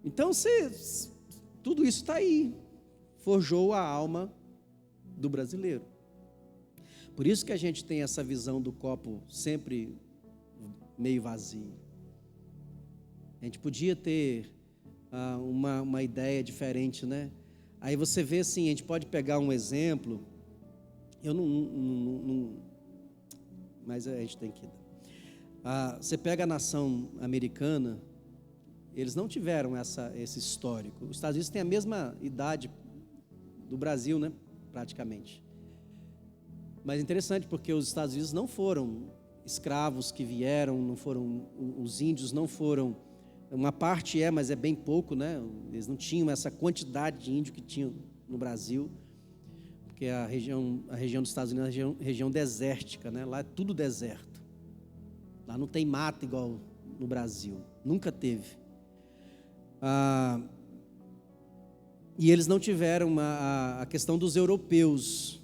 Então, tudo isso está aí, forjou a alma do brasileiro. Por isso que a gente tem essa visão do copo sempre meio vazio. A gente podia ter uma ideia diferente, né? Aí você vê assim, a gente pode pegar um exemplo, eu não mas a gente tem que dar. Você pega a nação americana, eles não tiveram esse histórico. Os Estados Unidos têm a mesma idade do Brasil, né? Praticamente. Mas é interessante porque os Estados Unidos não foram escravos que vieram, não foram, os índios não foram, uma parte mas é bem pouco, né? Eles não tinham essa quantidade de índio que tinham no Brasil, porque a região dos Estados Unidos é uma região desértica, né? Lá é tudo deserto. Lá não tem mata igual no Brasil, nunca teve. E eles não tiveram a questão dos europeus.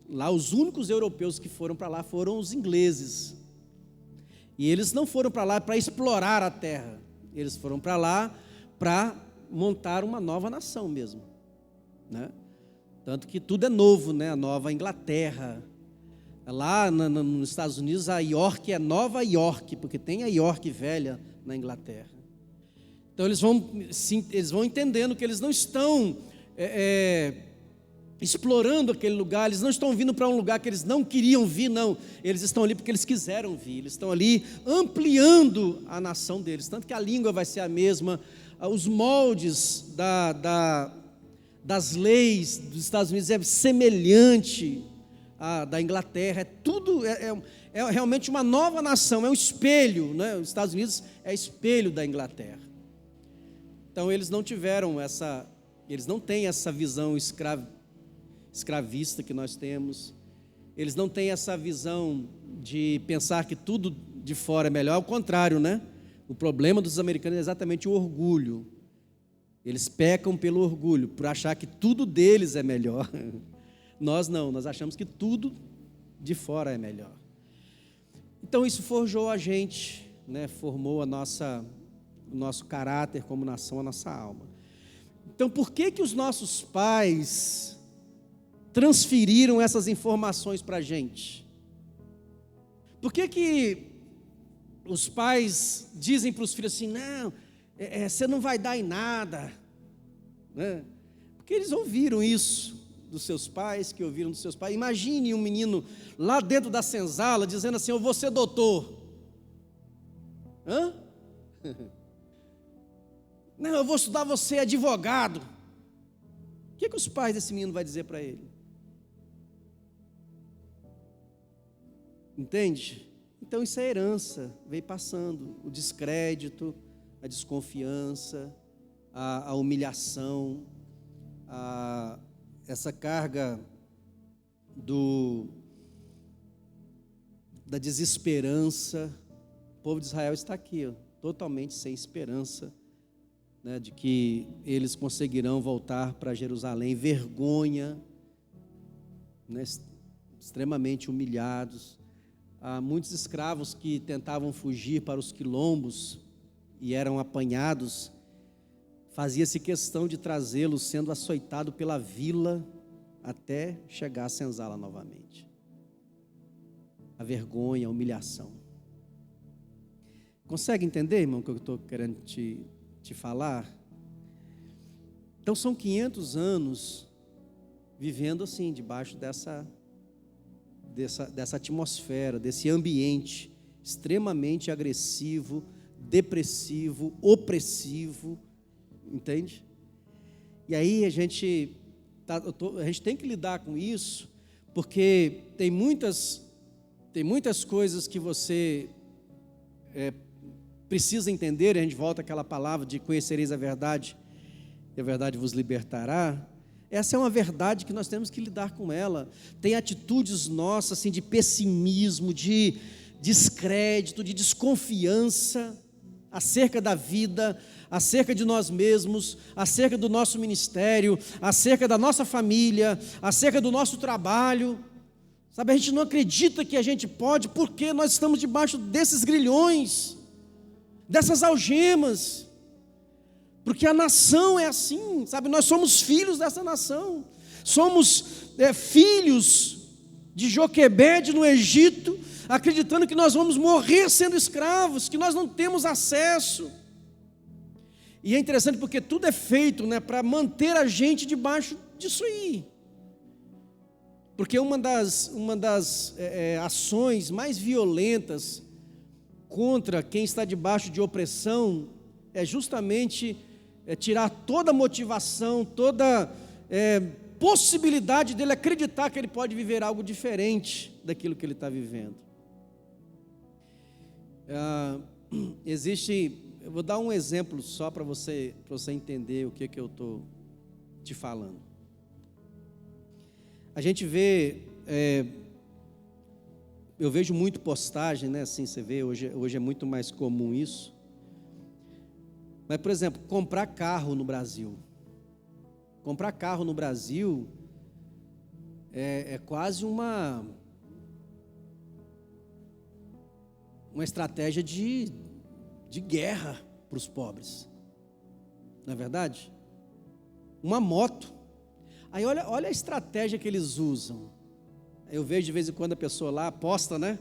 Lá os únicos europeus que foram para lá foram os ingleses. E eles não foram para lá para explorar a terra. Eles foram para lá para montar uma nova nação mesmo, né? Tanto que tudo é novo, né? A Nova Inglaterra. Lá nos Estados Unidos a York é Nova York, porque tem a York velha na Inglaterra. Então eles vão entendendo que eles não estão explorando aquele lugar, eles não estão vindo para um lugar que eles não queriam vir, não. Eles estão ali porque eles quiseram vir, eles estão ali ampliando a nação deles. Tanto que a língua vai ser a mesma, os moldes das leis dos Estados Unidos é semelhante à da Inglaterra, tudo é realmente uma nova nação, é um espelho, né? Os Estados Unidos é espelho da Inglaterra. Então eles não tiveram eles não têm essa visão escravista que nós temos, eles não têm essa visão de pensar que tudo de fora é melhor, ao contrário, né? O problema dos americanos é exatamente o orgulho. Eles pecam pelo orgulho, por achar que tudo deles é melhor. Nós não, nós achamos que tudo de fora é melhor. Então isso forjou a gente, né? Formou o nosso caráter como nação, a nossa alma. Então por que os nossos pais transferiram essas informações para a gente? Por que os pais dizem para os filhos assim, não, você não vai dar em nada, né? Porque eles ouviram isso dos seus pais, que ouviram dos seus pais. Imagine um menino lá dentro da senzala dizendo assim, eu vou ser doutor. Hã? Não, eu vou estudar, você advogado. O que os pais desse menino vão dizer para ele? Entende? Então isso é herança, veio passando, o descrédito, a desconfiança, a humilhação, essa carga da desesperança. O povo de Israel está aqui, ó, totalmente sem esperança, né, de que eles conseguirão voltar para Jerusalém, vergonha, né, extremamente humilhados. Há muitos escravos que tentavam fugir para os quilombos e eram apanhados, fazia-se questão de trazê-los sendo açoitado pela vila até chegar a senzala novamente. A vergonha, a humilhação. Consegue entender, irmão, o que eu estou querendo te falar? Então são 500 anos vivendo assim, debaixo dessa atmosfera, desse ambiente extremamente agressivo, depressivo, opressivo, entende? E aí a gente tem que lidar com isso, porque tem muitas coisas que você precisa entender, e a gente volta àquela palavra de conhecereis a verdade, e a verdade vos libertará. Essa é uma verdade que nós temos que lidar com ela. Tem atitudes nossas assim, de pessimismo, de descrédito, de desconfiança acerca da vida, acerca de nós mesmos, acerca do nosso ministério, acerca da nossa família, acerca do nosso trabalho. Sabe, a gente não acredita que a gente pode, porque nós estamos debaixo desses grilhões, dessas algemas. Porque a nação é assim, sabe? Nós somos filhos dessa nação. Somos filhos de Joquebede no Egito, acreditando que nós vamos morrer sendo escravos, que nós não temos acesso. E é interessante porque tudo é feito, né, para manter a gente debaixo disso aí. Porque uma das ações mais violentas contra quem está debaixo de opressão é justamente tirar toda a motivação, toda possibilidade dele acreditar que ele pode viver algo diferente daquilo que ele está vivendo. Eu vou dar um exemplo só para você entender o que eu estou te falando. A gente vê, eu vejo muito postagem, né? Assim, você vê, hoje é muito mais comum isso. Mas, por exemplo, comprar carro no Brasil. Comprar carro no Brasil é quase uma estratégia de guerra para os pobres. Não é verdade? Uma moto. Aí olha a estratégia que eles usam. Eu vejo de vez em quando a pessoa lá posta, né?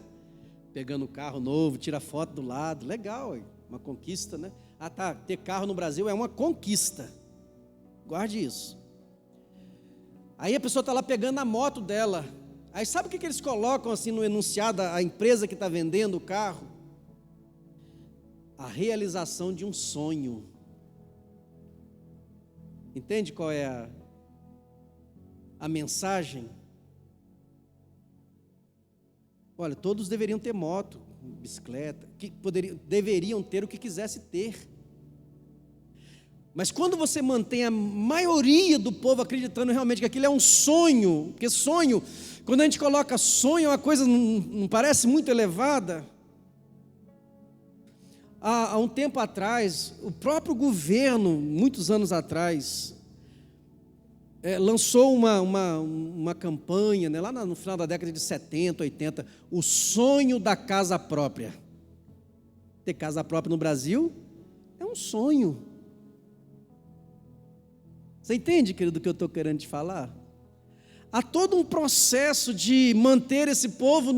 Pegando um carro novo, tira foto do lado. Legal, uma conquista, né? Ah, tá, ter carro no Brasil é uma conquista. Guarde isso. Aí a pessoa está lá pegando a moto dela. Aí sabe o que eles colocam assim no enunciado, a empresa que está vendendo o carro? A realização de um sonho. Entende qual é a mensagem? Olha, todos deveriam ter moto, bicicleta, deveriam ter o que quisesse ter. Mas quando você mantém a maioria do povo acreditando realmente que aquilo é um sonho, porque sonho, quando a gente coloca sonho, é uma coisa não parece muito elevada. Há um tempo atrás, o próprio governo, muitos anos atrás, lançou uma campanha, né, lá no final da década de 70, 80, o sonho da casa própria. Ter casa própria no Brasil é um sonho. Você entende, querido, o que eu estou querendo te falar? Há todo um processo de manter esse povo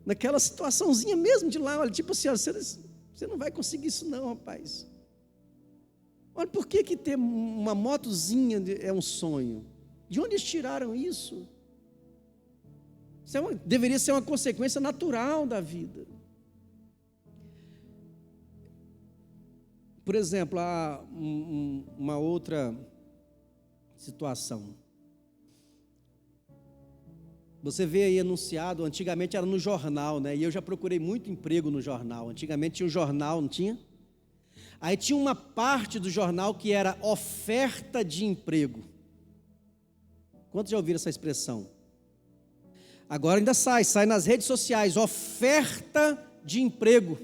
naquela situaçãozinha mesmo de lá, olha, tipo assim, olha, você não vai conseguir isso não, rapaz. Olha, por que ter uma motozinha é um sonho? De onde eles tiraram isso? Deveria ser uma consequência natural da vida. Por exemplo, há uma outra situação. Você vê aí anunciado, antigamente era no jornal, né? E eu já procurei muito emprego no jornal. Antigamente tinha um jornal, não tinha? Aí tinha uma parte do jornal que era oferta de emprego. Quantos já ouviram essa expressão? Agora ainda sai nas redes sociais, oferta de emprego.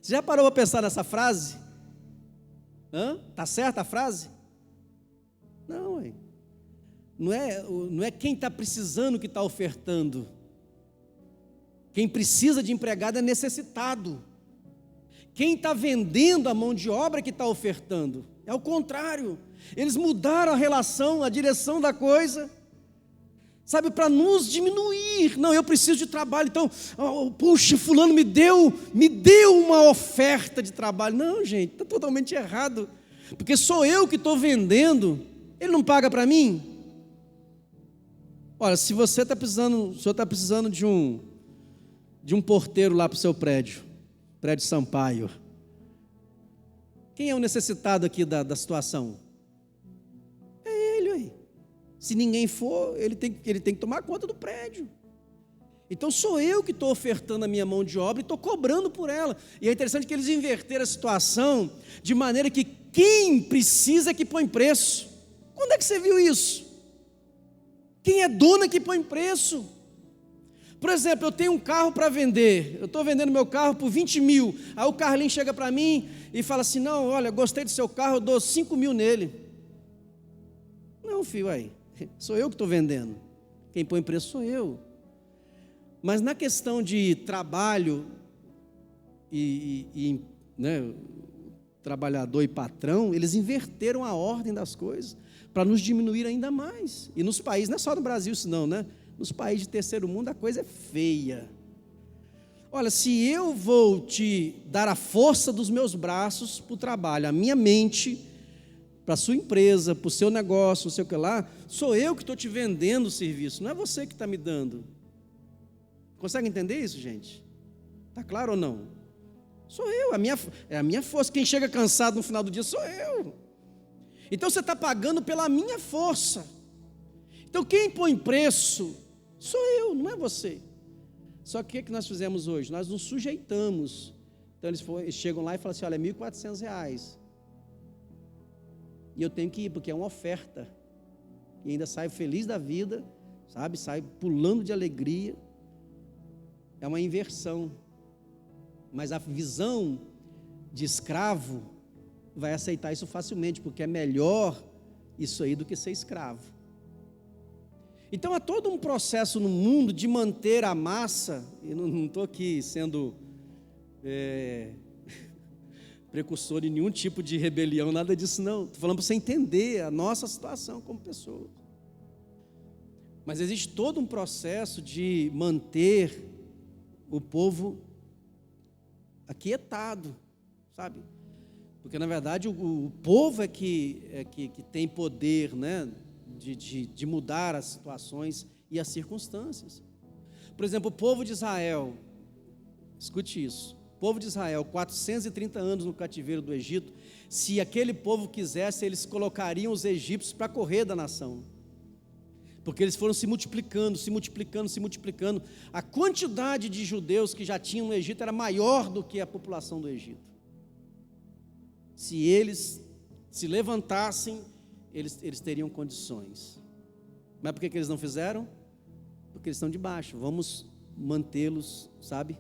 Você já parou para pensar nessa frase? Está certa a frase? Não, hein? Não é quem está precisando que está ofertando. Quem precisa de empregado é necessitado. Quem está vendendo a mão de obra que está ofertando. É o contrário. Eles mudaram a relação, a direção da coisa, sabe, para nos diminuir. Não, eu preciso de trabalho, então, puxa, fulano me deu uma oferta de trabalho. Não, gente, está totalmente errado, porque sou eu que estou vendendo, ele não paga para mim. Olha, se você está precisando, o senhor está precisando de um porteiro lá para o seu prédio Sampaio. Quem é o necessitado aqui da situação? É ele aí. Se ninguém for, ele tem que tomar conta do prédio. Então sou eu que estou ofertando a minha mão de obra e estou cobrando por ela. E é interessante que eles inverteram a situação de maneira que quem precisa é que põe preço. Quando é que você viu isso? Quem é dono é que põe preço. Por exemplo, eu tenho um carro para vender, eu estou vendendo meu carro por 20 mil, aí o Carlinhos chega para mim e fala assim, não, olha, gostei do seu carro, eu dou 5 mil nele. Não, filho, aí, sou eu que estou vendendo, quem põe preço sou eu. Mas na questão de trabalho né, trabalhador e patrão, eles inverteram a ordem das coisas, para nos diminuir ainda mais. E nos países, não é só no Brasil isso não, né? Nos países de terceiro mundo a coisa é feia. Olha, se eu vou te dar a força dos meus braços para o trabalho, a minha mente, para a sua empresa, para o seu negócio, não sei o que lá, sou eu que estou te vendendo o serviço, não é você que está me dando. Consegue entender isso, gente? Está claro ou não? Sou eu, é a minha força. Quem chega cansado no final do dia sou eu. Então você está pagando pela minha força. Então quem põe preço sou eu, não é você. Só que o que nós fizemos hoje? Nós nos sujeitamos. Então eles chegam lá e falam assim, olha, é R$1.400. E eu tenho que ir, porque é uma oferta. E ainda saio feliz da vida, sabe? Saio pulando de alegria. É uma inversão. Mas a visão de escravo vai aceitar isso facilmente, porque é melhor isso aí do que ser escravo. Então há todo um processo no mundo de manter a massa, e não estou aqui sendo precursor de nenhum tipo de rebelião, nada disso não, estou falando para você entender a nossa situação como pessoa. Mas existe todo um processo de manter o povo aquietado, sabe? Porque na verdade o povo é que tem poder, né? De mudar as situações e as circunstâncias. Por exemplo, o povo de Israel, escute isso, o povo de Israel, 430 anos no cativeiro do Egito, se aquele povo quisesse, eles colocariam os egípcios para correr da nação, porque eles foram se multiplicando, a quantidade de judeus que já tinham no Egito era maior do que a população do Egito. Se eles se levantassem, eles teriam condições. Mas por que eles não fizeram? Porque eles estão debaixo. Vamos mantê-los, sabe,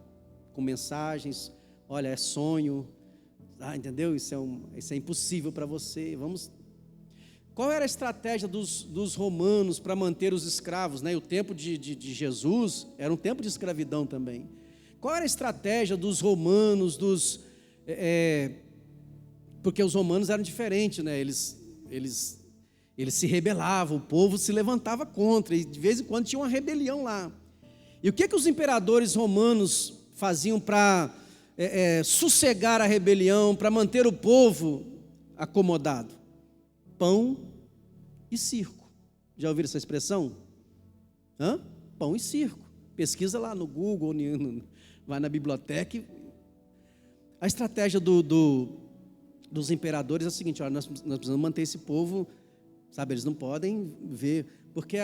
com mensagens, olha, é sonho, entendeu? Isso é impossível para você, vamos... Qual era a estratégia dos romanos para manter os escravos, né? O tempo de Jesus era um tempo de escravidão também. Qual era a estratégia dos romanos, porque os romanos eram diferentes, né? Eles se rebelavam, o povo se levantava contra, e de vez em quando tinha uma rebelião lá. E o que os imperadores romanos faziam para sossegar a rebelião, para manter o povo acomodado? Pão e circo. Já ouviram essa expressão? Pão e circo. Pesquisa lá no Google, vai na biblioteca. A estratégia dos imperadores é a seguinte: olha, nós precisamos manter esse povo, sabe, eles não podem ver, porque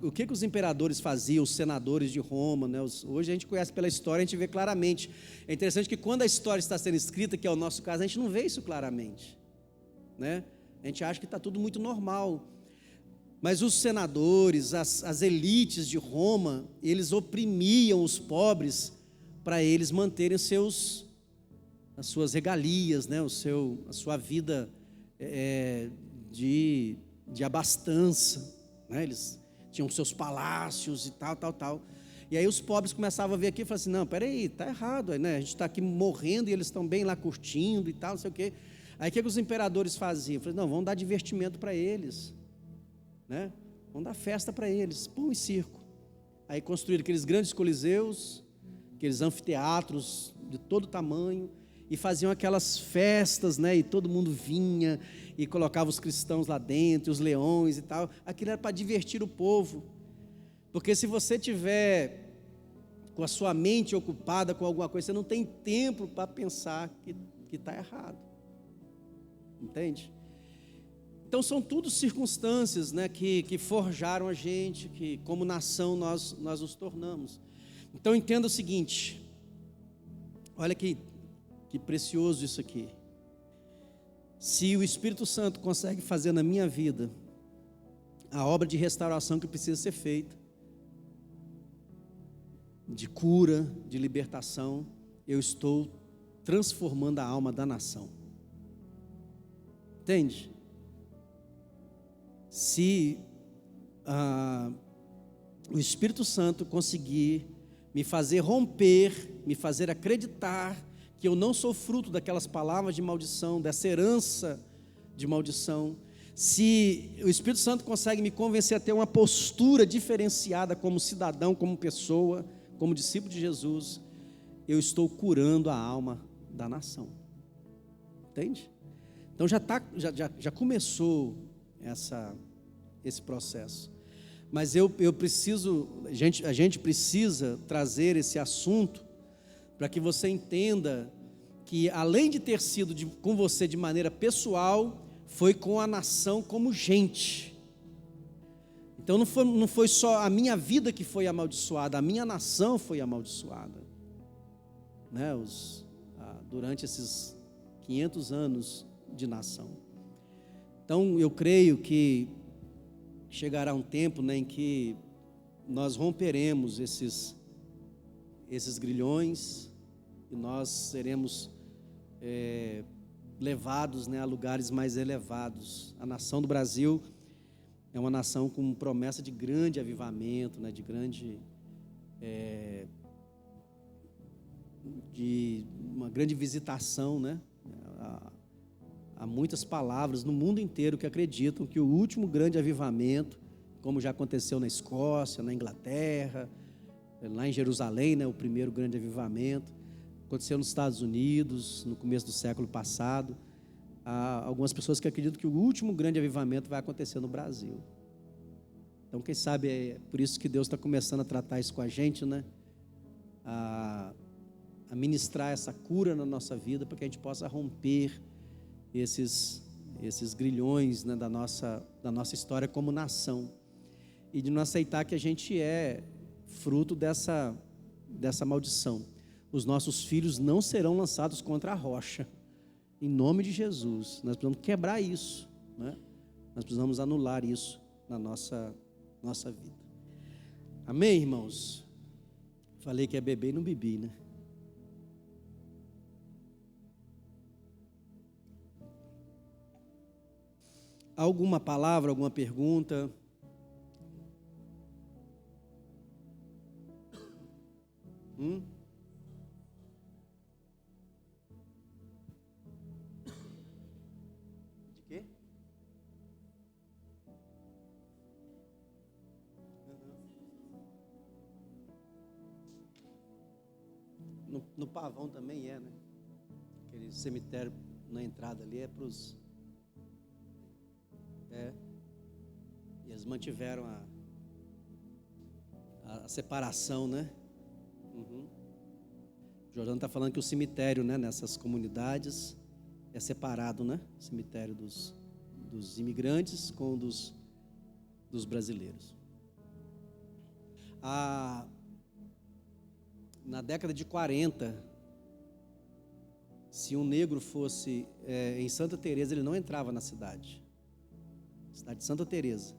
o que os imperadores faziam, os senadores de Roma, né, hoje a gente conhece pela história, a gente vê claramente. É interessante que quando a história está sendo escrita, que é o nosso caso, a gente não vê isso claramente, né? A gente acha que está tudo muito normal, mas os senadores, as elites de Roma, eles oprimiam os pobres para eles manterem as suas regalias, né? A sua vida de abastança, né? Eles tinham seus palácios e tal. E aí os pobres começavam a ver aqui e falavam assim: não, peraí, está errado, né? A gente está aqui morrendo e eles estão bem lá curtindo e tal, não sei o quê. Aí o que os imperadores faziam? Falaram: não, vamos dar divertimento para eles, né? Vamos dar festa para eles, pão e circo. Aí construíram aqueles grandes coliseus, aqueles anfiteatros de todo tamanho, e faziam aquelas festas, né? E todo mundo vinha e colocava os cristãos lá dentro, os leões e tal. Aquilo era para divertir o povo, porque se você tiver com a sua mente ocupada com alguma coisa, você não tem tempo para pensar que está errado. Entende? Então são tudo circunstâncias, né, que forjaram a gente, que como nação nós nos tornamos. Então entenda o seguinte: olha que precioso isso aqui. Se o Espírito Santo consegue fazer na minha vida a obra de restauração que precisa ser feita, de cura, de libertação, eu estou transformando a alma da nação. Entende? Se o Espírito Santo conseguir me fazer romper, me fazer acreditar que eu não sou fruto daquelas palavras de maldição, dessa herança de maldição, se o Espírito Santo consegue me convencer a ter uma postura diferenciada como cidadão, como pessoa, como discípulo de Jesus, eu estou curando a alma da nação. Entende? Então já começou esse processo. Mas eu preciso, a gente precisa trazer esse assunto para que você entenda que, além de ter sido com você de maneira pessoal, foi com a nação como gente. Então não foi só a minha vida que foi amaldiçoada, a minha nação foi amaldiçoada, né? Durante esses 500 anos de nação. Então eu creio que chegará um tempo, né, em que nós romperemos esses grilhões e nós seremos levados, né, a lugares mais elevados. A nação do Brasil é uma nação com promessa de grande avivamento, né, de uma grande visitação, né? Há muitas palavras no mundo inteiro que acreditam que o último grande avivamento, como já aconteceu na Escócia, na Inglaterra, lá em Jerusalém, né, o primeiro grande avivamento, aconteceu nos Estados Unidos, no começo do século passado. Há algumas pessoas que acreditam que o último grande avivamento vai acontecer no Brasil. Então, quem sabe é por isso que Deus está começando a tratar isso com a gente, né? A ministrar essa cura na nossa vida, para que a gente possa romper esses grilhões, né, da nossa história como nação, e de não aceitar que a gente é fruto dessa maldição. Os nossos filhos não serão lançados contra a rocha, em nome de Jesus. Nós precisamos quebrar isso, né? Nós precisamos anular isso na nossa vida. Amém, irmãos? Falei que é beber e não bebi, né? Alguma palavra, alguma pergunta? Hum? De quê? No Pavão também né? Aquele cemitério na entrada ali é para os... E eles mantiveram a separação, né? Uhum. O Jordano está falando que o cemitério, né, nessas comunidades é separado, né? O cemitério dos imigrantes com o dos brasileiros. Na década de 40, se um negro fosse em Santa Teresa, ele não entrava na cidade de Santa Teresa.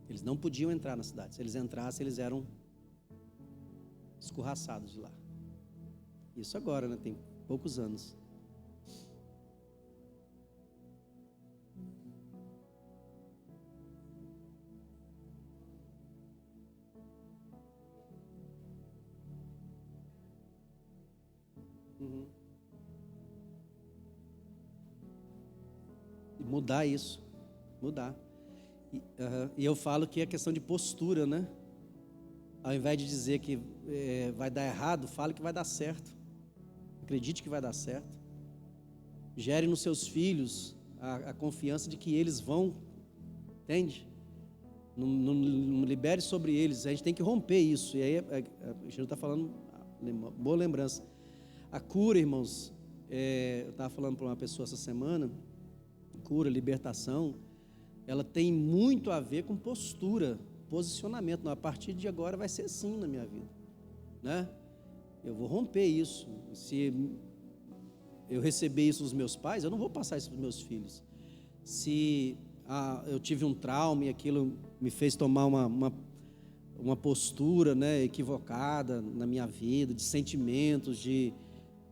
Eles não podiam entrar na cidade. Se eles entrassem, eles eram escorraçados de lá. Isso agora, né? Tem poucos anos. Uhum. E mudar isso. Mudar. E eu falo que é questão de postura, né? Ao invés de dizer que vai dar errado, fale que vai dar certo. Acredite que vai dar certo. Gere nos seus filhos a confiança de que eles vão, entende? Não libere sobre eles. A gente tem que romper isso. E aí o Chico está falando, boa lembrança. A cura, irmãos, eu estava falando para uma pessoa essa semana, cura, libertação, ela tem muito a ver com postura, posicionamento. Não, a partir de agora vai ser assim na minha vida, né? Eu vou romper isso. Se eu receber isso dos meus pais, eu não vou passar isso para os meus filhos. Se eu tive um trauma e aquilo me fez tomar uma postura, né, equivocada na minha vida, de sentimentos, de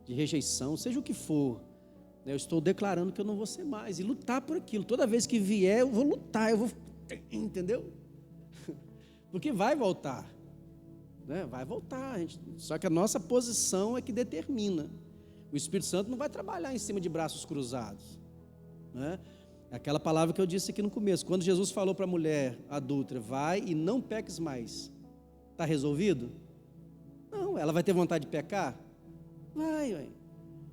rejeição, seja o que for, né, eu estou declarando que eu não vou ser mais, e lutar por aquilo. Toda vez que vier, eu vou lutar, entendeu? Porque vai voltar, né? Vai voltar, só que a nossa posição é que determina. O Espírito Santo não vai trabalhar em cima de braços cruzados, né? É aquela palavra que eu disse aqui no começo. Quando Jesus falou para a mulher adúltera, vai e não peques mais, está resolvido? Não. Ela vai ter vontade de pecar? Vai.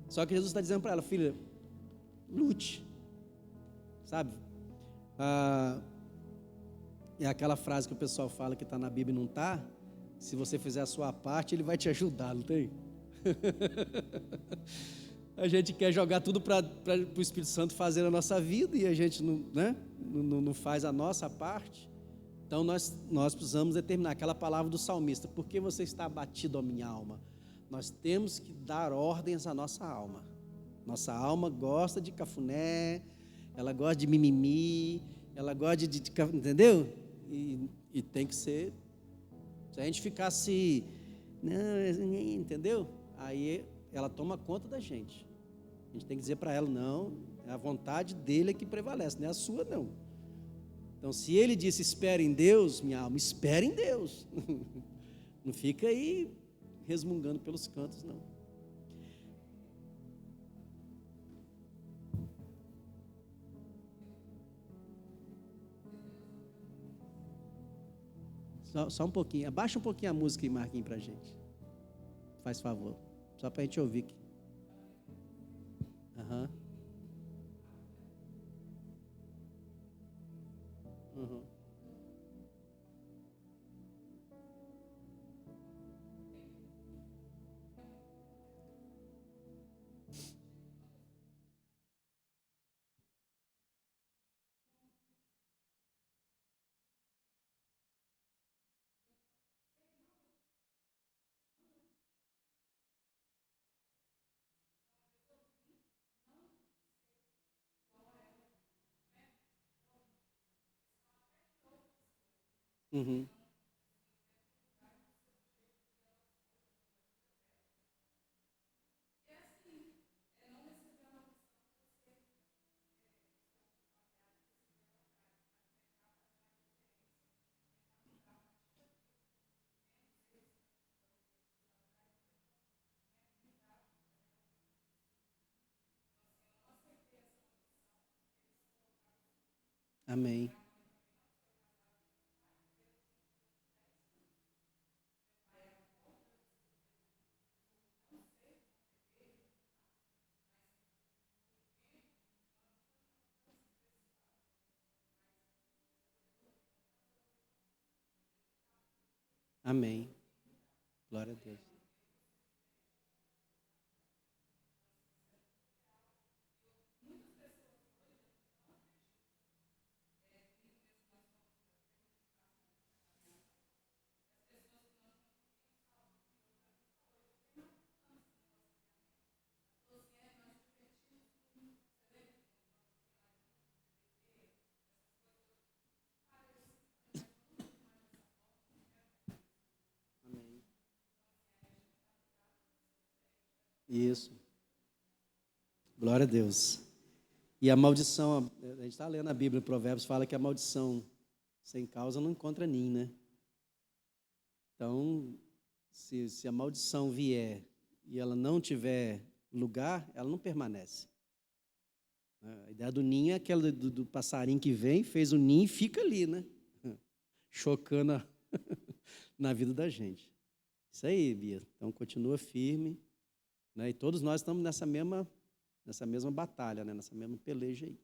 Só que Jesus está dizendo para ela, filha, lute, sabe? É aquela frase que o pessoal fala que está na Bíblia e não está. Se você fizer a sua parte, Ele vai te ajudar, não tem? A gente quer jogar tudo para o Espírito Santo fazer na nossa vida e a gente não faz a nossa parte. Então nós precisamos determinar aquela palavra do salmista: por que você está abatido, ó minha alma? Nós temos que dar ordens à nossa alma. Nossa alma gosta de cafuné, ela gosta de mimimi, ela gosta de entendeu? E tem que ser. Se a gente ficasse, não, entendeu? Aí ela toma conta da gente. A gente tem que dizer para ela, não, a vontade dele é que prevalece, não é a sua, não. Então, se ele disse, espere em Deus, minha alma, espere em Deus. Não fica aí resmungando pelos cantos, não. Só um pouquinho, abaixa um pouquinho a música e Marquinhos para a gente. Faz favor, só para a gente ouvir aqui. Aham. Uhum. Uhum. Amém. Amém. Glória a Deus. Amém. Isso. Glória a Deus. E a maldição, a gente está lendo a Bíblia, Provérbios fala que a maldição sem causa não encontra ninho, né? Então, se a maldição vier e ela não tiver lugar, ela não permanece. A ideia do ninho é aquela do passarinho que vem, fez o ninho e fica ali, né? Chocando na vida da gente. Isso aí, Bia. Então, continua firme, né? E todos nós estamos nessa mesma batalha, né? Nessa mesma peleja aí.